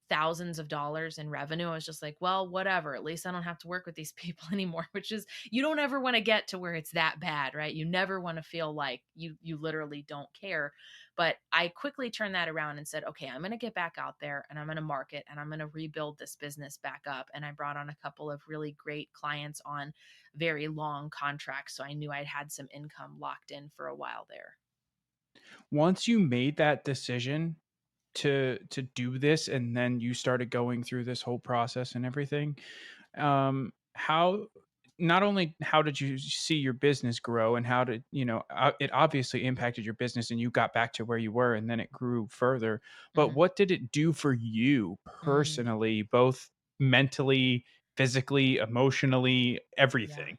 thousands of dollars in revenue. I was just like, well, whatever. At least I don't have to work with these people anymore, which is, you don't ever want to get to where it's that bad, right? You never want to feel like you literally don't care. But I quickly turned that around and said, okay, I'm going to get back out there and I'm going to market and I'm going to rebuild this business back up. And I brought on a couple of really great clients on very long contracts. So I knew I'd had some income locked in for a while there. Once you made that decision to do this and then you started going through this whole process and everything, how not only how did you see your business grow and how did it obviously impacted your business and you got back to where you were and then it grew further, but Mhm. what did it do for you Mm, personally, both mentally, physically, emotionally, yeah. everything?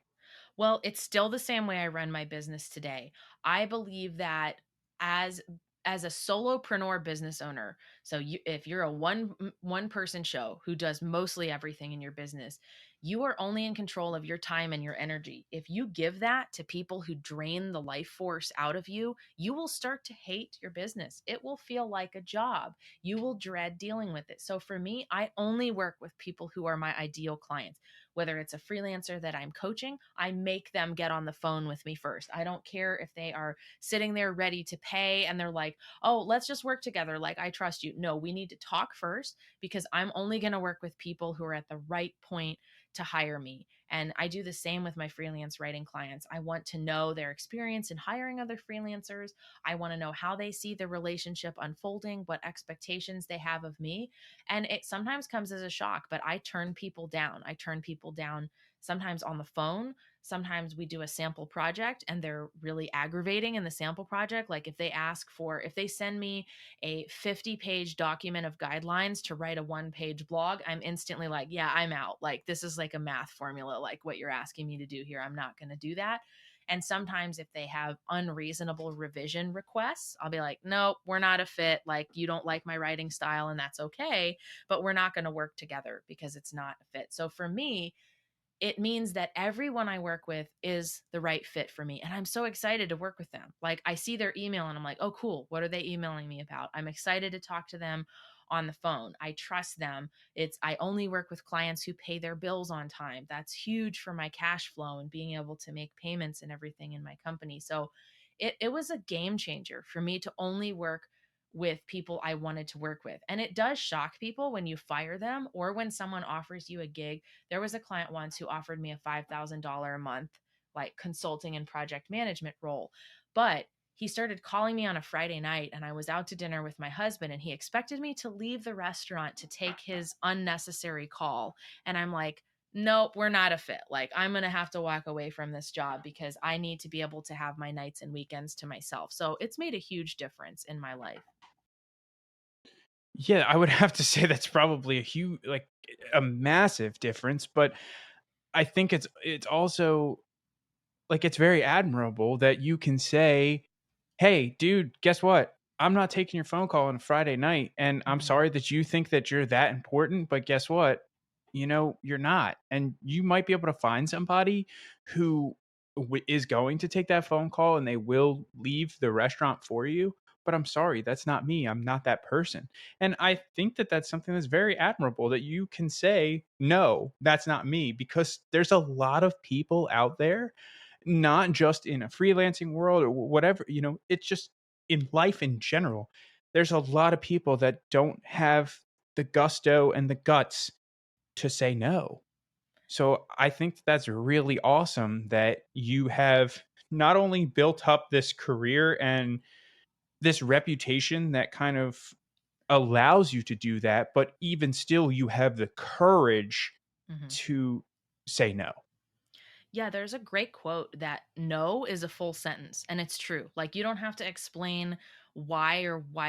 Well, it's still the same way I run my business today. I believe that as as a solopreneur business owner, so if you're a one person show who does mostly everything in your business, you are only in control of your time and your energy. If you give that to people who drain the life force out of you, you will start to hate your business. It will feel like a job. You will dread dealing with it. So for me, I only work with people who are my ideal clients. Whether it's a freelancer that I'm coaching, I make them get on the phone with me first. I don't care if they are sitting there ready to pay and they're like, oh, let's just work together. Like, I trust you. No, we need to talk first because I'm only going to work with people who are at the right point to hire me. And I do the same with my freelance writing clients. I want to know their experience in hiring other freelancers. I want to know how they see the relationship unfolding, what expectations they have of me. And it sometimes comes as a shock, but I turn people down. I turn people down sometimes on the phone. Sometimes we do a sample project and they're really aggravating in the sample project. Like if they send me a 50-page document of guidelines to write a 1-page blog, I'm instantly like, yeah, I'm out. Like, this is like a math formula, like what you're asking me to do here. I'm not going to do that. And sometimes if they have unreasonable revision requests, I'll be like, nope, we're not a fit. Like, you don't like my writing style, and that's okay, but we're not going to work together because it's not a fit. So for me, it means that everyone I work with is the right fit for me. And I'm so excited to work with them. Like, I see their email and I'm like, oh, cool. What are they emailing me about? I'm excited to talk to them on the phone. I trust them. I only work with clients who pay their bills on time. That's huge for my cash flow and being able to make payments and everything in my company. So it was a game changer for me to only work with people I wanted to work with. And it does shock people when you fire them or when someone offers you a gig. There was a client once who offered me a $5,000 a month, like, consulting and project management role. But he started calling me on a Friday night and I was out to dinner with my husband and he expected me to leave the restaurant to take his unnecessary call. And I'm like, nope, we're not a fit. Like, I'm going to have to walk away from this job because I need to be able to have my nights and weekends to myself. So it's made a huge difference in my life. Yeah, I would have to say that's probably a massive difference, but I think it's also like it's very admirable that you can say, "Hey, dude, guess what? I'm not taking your phone call on a Friday night, and I'm Mhm. sorry that you think that you're that important, but guess what? You're not. And you might be able to find somebody who is going to take that phone call and they will leave the restaurant for you. But I'm sorry, that's not me. I'm not that person." And I think that that's something that's very admirable that you can say, no, that's not me, because there's a lot of people out there, not just in a freelancing world or whatever, it's just in life in general. There's a lot of people that don't have the gusto and the guts to say no. So I think that's really awesome that you have not only built up this career and this reputation that kind of allows you to do that, but even still, you have the courage Mhm. to say no. Yeah, there's a great quote that no is a full sentence, and it's true. Like, you don't have to explain why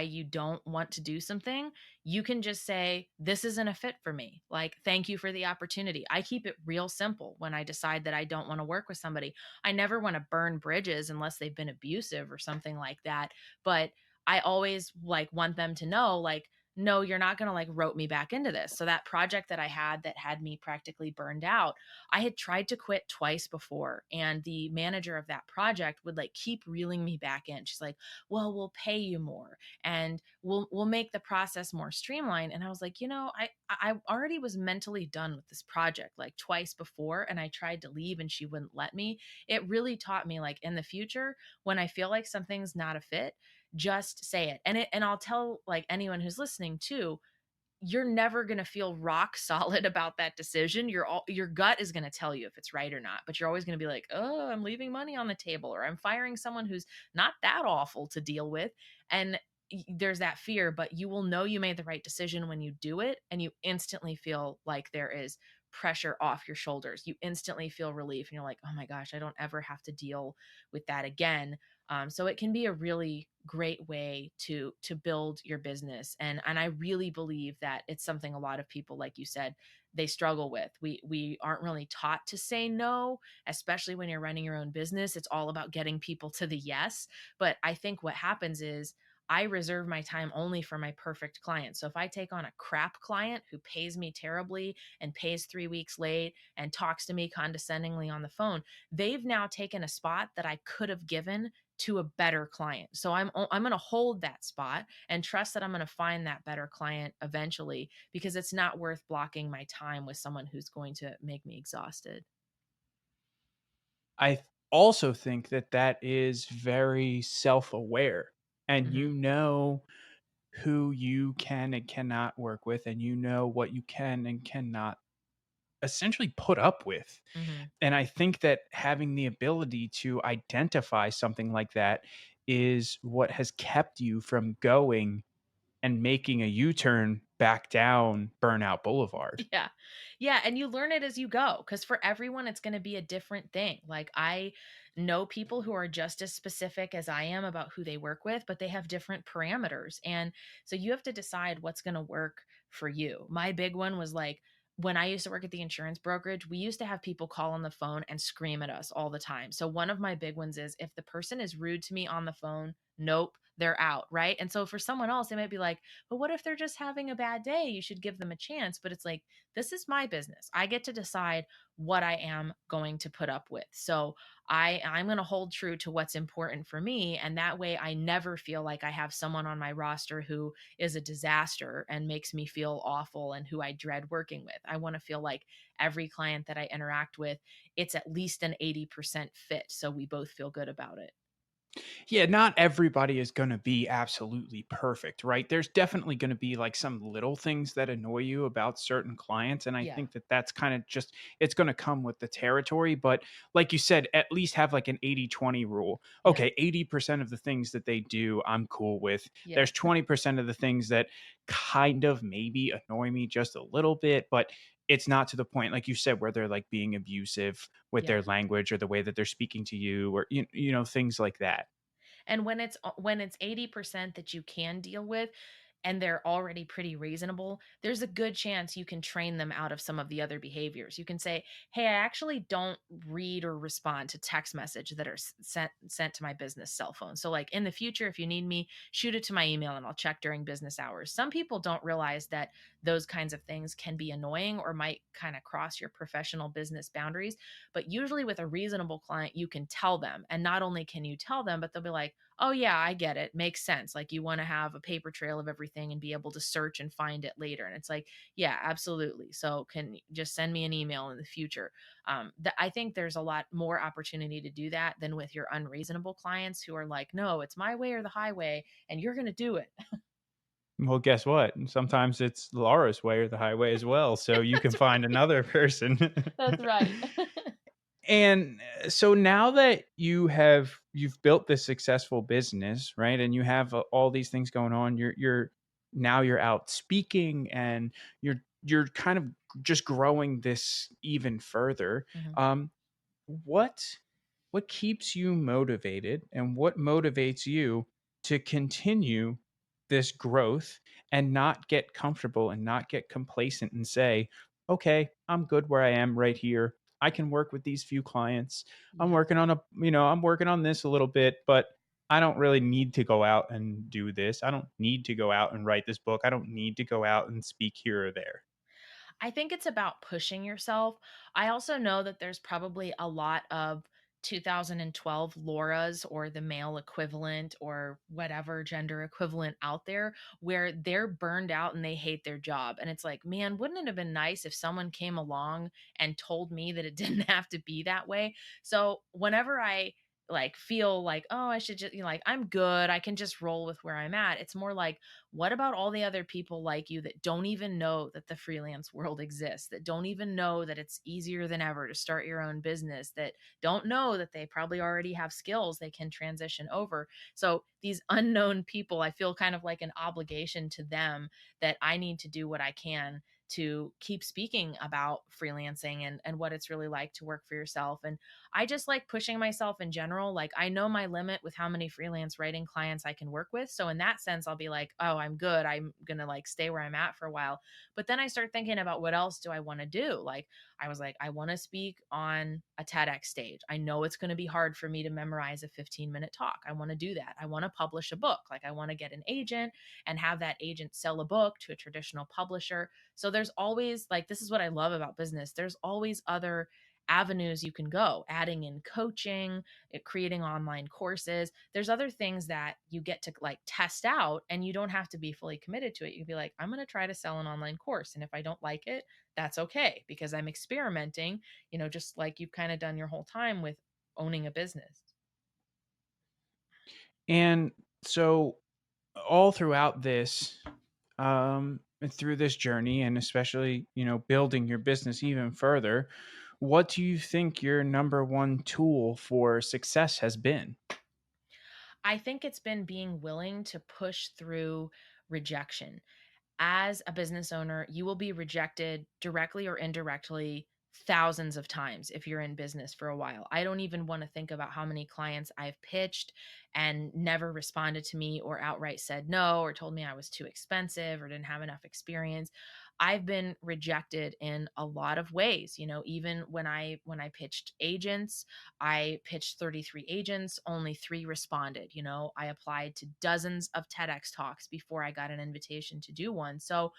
you don't want to do something. You can just say, "This isn't a fit for me." Like, "Thank you for the opportunity." I keep it real simple when I decide that I don't want to work with somebody. I never want to burn bridges unless they've been abusive or something like that, but I always like want them to know, like, no, you're not going to like rope me back into this. So that project that I had that had me practically burned out, I had tried to quit twice before, and the manager of that project would like keep reeling me back in. She's like, "Well, we'll pay you more and we'll make the process more streamlined." And I was like, I already was mentally done with this project like twice before, and I tried to leave and she wouldn't let me. It really taught me, like, in the future when I feel like something's not a fit, just say it. And I'll tell like anyone who's listening too, you're never going to feel rock solid about that decision. Your gut is going to tell you if it's right or not, but you're always going to be like, "Oh, I'm leaving money on the table, or I'm firing someone who's not that awful to deal with." And there's that fear, but you will know you made the right decision when you do it, and you instantly feel like there is pressure off your shoulders. You instantly feel relief, and you're like, "Oh my gosh, I don't ever have to deal with that again." So it can be a really great way to build your business, and I really believe that it's something a lot of people, like you said, they struggle with. We aren't really taught to say no, especially when you're running your own business. It's all about getting people to the yes. But I think what happens is I reserve my time only for my perfect client. So if I take on a crap client who pays me terribly and pays 3 weeks late and talks to me condescendingly on the phone, they've now taken a spot that I could have given to a better client. So I'm going to hold that spot and trust that I'm going to find that better client eventually, because it's not worth blocking my time with someone who's going to make me exhausted. Also think that that is very self-aware, and Mhm. who you can and cannot work with, and what you can and cannot essentially put up with. Mhm. And I think that having the ability to identify something like that is what has kept you from going and making a U-turn back down Burnout Boulevard. Yeah. Yeah, and you learn it as you go, because for everyone it's going to be a different thing. Like, I know people who are just as specific as I am about who they work with, but they have different parameters. And so you have to decide what's going to work for you. My big one was like, when I used to work at the insurance brokerage, we used to have people call on the phone and scream at us all the time. So one of my big ones is, if the person is rude to me on the phone, nope, they're out, right? And so for someone else, they might be like, "But what if they're just having a bad day? You should give them a chance." But it's like, this is my business. I get to decide what I am going to put up with. So I'm going to hold true to what's important for me, and that way I never feel like I have someone on my roster who is a disaster and makes me feel awful and who I dread working with. I want to feel like every client that I interact with, it's at least an 80% fit, so we both feel good about it. Yeah, not everybody is going to be absolutely perfect, right? There's definitely going to be like some little things that annoy you about certain clients. And I Yeah. think that that's kind of just, it's going to come with the territory. But like you said, at least have like an 80-20 rule. Yeah. Okay, 80% of the things that they do, I'm cool with. Yeah. There's 20% of the things that kind of maybe annoy me just a little bit, but it's not to the point, like you said, where they're like being abusive with Yeah. their language or the way that they're speaking to you, or, things like that. And when it's 80% that you can deal with, and they're already pretty reasonable, there's a good chance you can train them out of some of the other behaviors. You can say, "Hey, I actually don't read or respond to text message that are sent to my business cell phone. So like in the future if you need me, shoot it to my email and I'll check during business hours." Some people don't realize that those kinds of things can be annoying or might kind of cross your professional business boundaries, but usually with a reasonable client you can tell them, and not only can you tell them, but they'll be like, "Oh yeah, I get it. Makes sense." Like you want to have a paper trail of everything and be able to search and find it later. And it's like, yeah, absolutely. So can you just send me an email in the future? I think there's a lot more opportunity to do that than with your unreasonable clients who are like, "No, it's my way or the highway, and you're going to do it." Well, guess what? Sometimes it's Laura's way or the highway as well. So you can That's find right. another person. That's right. And so now that you've built this successful business, right? And you have all these things going on, you're now you're out speaking and you're kind of just growing this even further. Mhm. Um, what what keeps you motivated and what motivates you to continue this growth and not get comfortable and not get complacent and say, okay, I'm good where I am right here. I can work with these few clients. I'm Yeah. working on I'm working on this a little bit, but I don't really need to go out and do this. I don't need to go out and write this book. I don't need to go out and speak here or there. I think it's about pushing yourself. I also know that there's probably a lot of 2012 Laura's or the male equivalent or whatever gender equivalent out there where they're burned out and they hate their job. And it's like, man, wouldn't it have been nice if someone came along and told me that it didn't have to be that way? So whenever I like feel like, oh, I should just, like, I'm good, I can just roll with where I'm at. It's more like, what about all the other people like you that don't even know that the freelance world exists, that don't even know that it's easier than ever to start your own business, that don't know that they probably already have skills they can transition over? So, these unknown people, I feel kind of like an obligation to them that I need to do what I can to keep speaking about freelancing and what it's really like to work for yourself. And I just like pushing myself in general. Like I know my limit with how many freelance writing clients I can work with. So in that sense, I'll be like, oh, I'm good. I'm going to like stay where I'm at for a while. But then I start thinking about what else do I want to do? Like I was like, I want to speak on a TEDx stage. I know it's going to be hard for me to memorize a 15-minute talk. I want to do that. I want to publish a book. Like I want to get an agent and have that agent sell a book to a traditional publisher. So there's always like, this is what I love about business. There's always other avenues you can go, adding in coaching, creating online courses. There's other things that you get to like test out and you don't have to be fully committed to it. You can be like, I'm going to try to sell an online course. And if I don't like it, that's okay because I'm experimenting, just like you've kind of done your whole time with owning a business. And so all throughout this, through this journey, and especially building your business even further, what do you think your number one tool for success has been? I think it's been being willing to push through rejection. As a business owner, you will be rejected directly or indirectly thousands of times if you're in business for a while. I don't even want to think about how many clients I've pitched and never responded to me or outright said no or told me I was too expensive or didn't have enough experience. I've been rejected in a lot of ways, even when I pitched agents, I pitched 33 agents, only 3 responded. I applied to dozens of TEDx talks before I got an invitation to do one. So,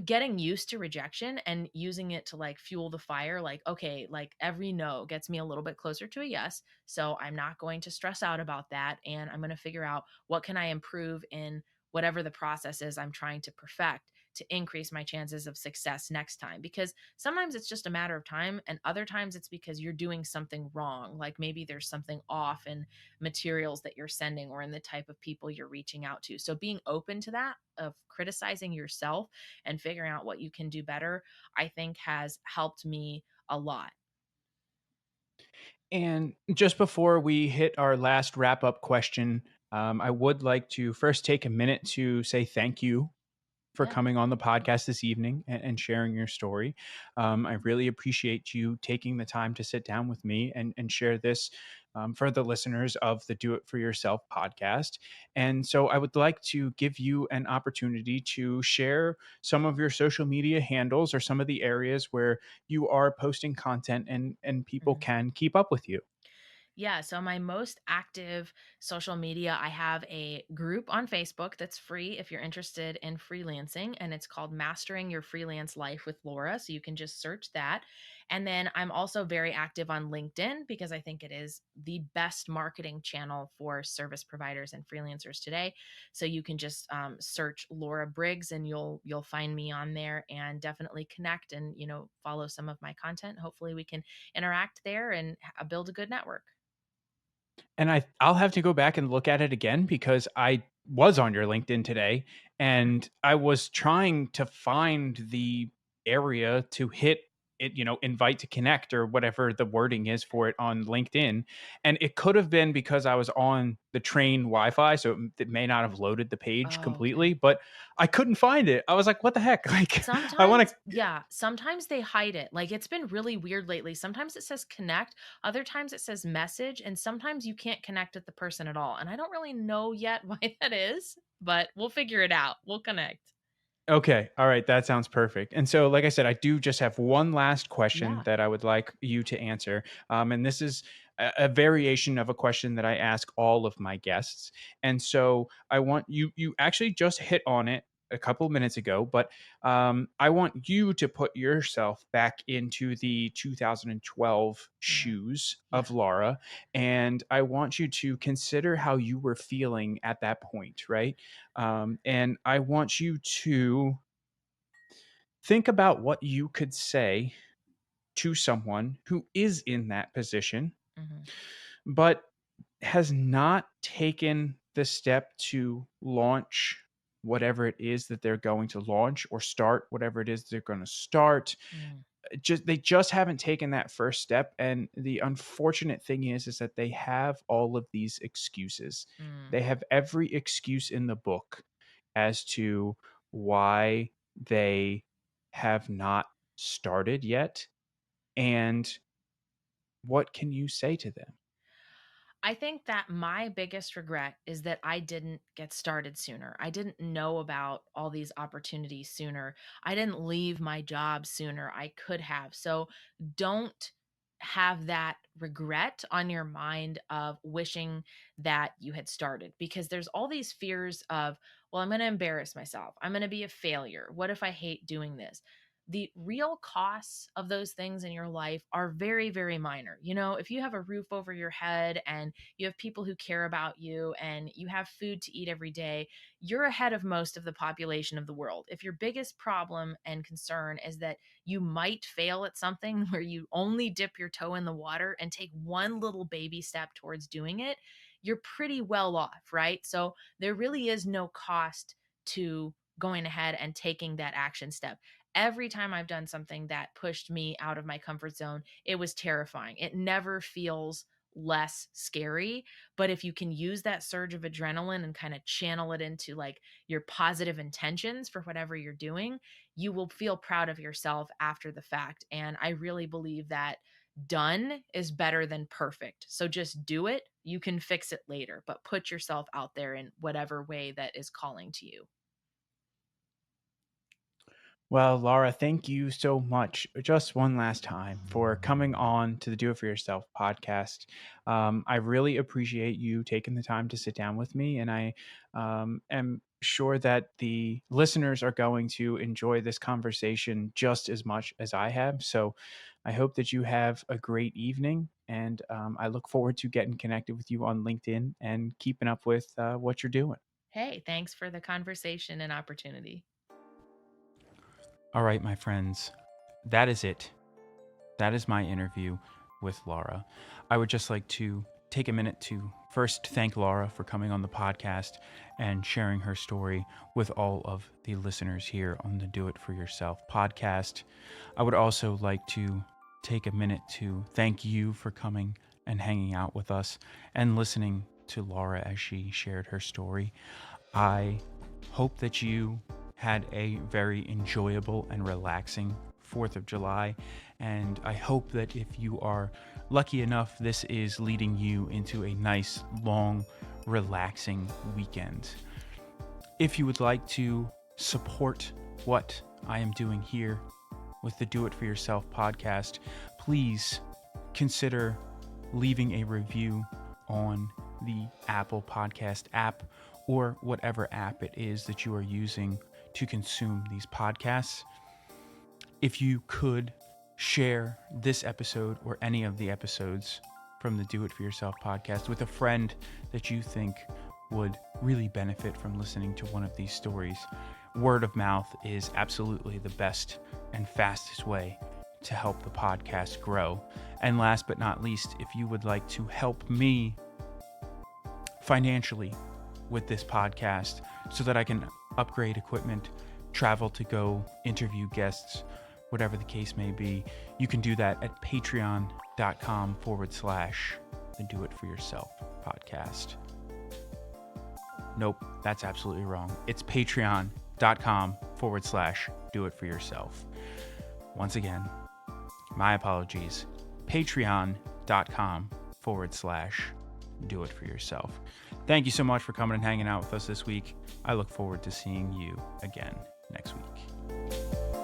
getting used to rejection and using it to like fuel the fire, like, okay, like every no gets me a little bit closer to a yes. So I'm not going to stress out about that. And I'm going to figure out what can I improve in whatever the process is I'm trying to perfect to increase my chances of success next time. Because sometimes it's just a matter of time, and other times it's because you're doing something wrong. Like maybe there's something off in materials that you're sending or in the type of people you're reaching out to. So being open to that, of criticizing yourself and figuring out what you can do better, I think has helped me a lot. And just before we hit our last wrap up question, I would like to first take a minute to say thank you for Yeah. coming on the podcast this evening and sharing your story. I really appreciate you taking the time to sit down with me and share this for the listeners of the Do It For Yourself podcast. And so I would like to give you an opportunity to share some of your social media handles or some of the areas where you are posting content and people Mhm. can keep up with you. Yeah, so my most active social media, I have a group on Facebook that's free if you're interested in freelancing, and it's called Mastering Your Freelance Life with Laura. So you can just search that. And then I'm also very active on LinkedIn because I think it is the best marketing channel for service providers and freelancers today. So you can just search Laura Briggs, and you'll find me on there, and definitely connect and follow some of my content. Hopefully, we can interact there and build a good network. And I'll have to go back and look at it again because I was on your LinkedIn today and I was trying to find the area to hit it, invite to connect or whatever the wording is for it on LinkedIn. And it could have been because I was on the train Wi-Fi, so it may not have loaded the page Oh, okay. completely, but I couldn't find it. I was like, what the heck? Like I want Sometimes, to yeah, sometimes they hide it. Like it's been really weird lately. Sometimes it says connect, other times it says message, and sometimes you can't connect with the person at all. And I don't really know yet why that is, but we'll figure it out. We'll connect. Okay. All right. That sounds perfect. And so, like I said, I do just have one last question Yeah. that I would like you to answer. And this is a variation of a question that I ask all of my guests. And so, I want you actually just hit on it a couple of minutes ago, but I want you to put yourself back into the 2012 Yeah. shoes Yeah. of Laura. And I want you to consider how you were feeling at that point, right? And I want you to think about what you could say to someone who is in that position, Hmm. but has not taken the step to launch whatever it is that they're going to launch or start whatever it is they're going to start. Mm, Just they just haven't taken that first step, and the unfortunate thing is that they have all of these excuses. mm, They have every excuse in the book as to why they have not started yet, and what can you say to them? I think that my biggest regret is that I didn't get started sooner. I didn't know about all these opportunities sooner. I didn't leave my job sooner. I could have. So don't have that regret on your mind of wishing that you had started, because there's all these fears of, well, I'm going to embarrass myself. I'm going to be a failure. What if I hate doing this? The real costs of those things in your life are very, very minor. If you have a roof over your head and you have people who care about you and you have food to eat every day, you're ahead of most of the population of the world. If your biggest problem and concern is that you might fail at something where you only dip your toe in the water and take one little baby step towards doing it, you're pretty well off, right? So there really is no cost to going ahead and taking that action step. Every time I've done something that pushed me out of my comfort zone, it was terrifying. It never feels less scary. But if you can use that surge of adrenaline and kind of channel it into like your positive intentions for whatever you're doing, you will feel proud of yourself after the fact. And I really believe that done is better than perfect. So just do it. You can fix it later, but put yourself out there in whatever way that is calling to you. Well, Laura, thank you so much, just one last time, for coming on to the Do It For Yourself podcast. I really appreciate you taking the time to sit down with me, and I am sure that the listeners are going to enjoy this conversation just as much as I have. So I hope that you have a great evening, and I look forward to getting connected with you on LinkedIn and keeping up with what you're doing. Hey, thanks for the conversation and opportunity. All right, my friends, that is it. That is my interview with Laura. I would just like to take a minute to first thank Laura for coming on the podcast and sharing her story with all of the listeners here on the Do It For Yourself podcast. I would also like to take a minute to thank you for coming and hanging out with us and listening to Laura as she shared her story. I hope that you had a very enjoyable and relaxing 4th of July. And I hope that if you are lucky enough, this is leading you into a nice, long, relaxing weekend. If you would like to support what I am doing here with the Do It For Yourself podcast, please consider leaving a review on the Apple Podcast app or whatever app it is that you are using to consume these podcasts. If you could share this episode or any of the episodes from the Do It For Yourself podcast with a friend that you think would really benefit from listening to one of these stories. Word of mouth is absolutely the best and fastest way to help the podcast grow. And last but not least, if you would like to help me financially with this podcast so that I can upgrade equipment, travel to go interview guests, whatever the case may be, you can do that at patreon.com/the Do It For Yourself podcast. Nope, that's absolutely wrong. It's patreon.com/Do It For Yourself. Once again, my apologies. Patreon.com/Do It For Yourself. Thank you so much for coming and hanging out with us this week. I look forward to seeing you again next week.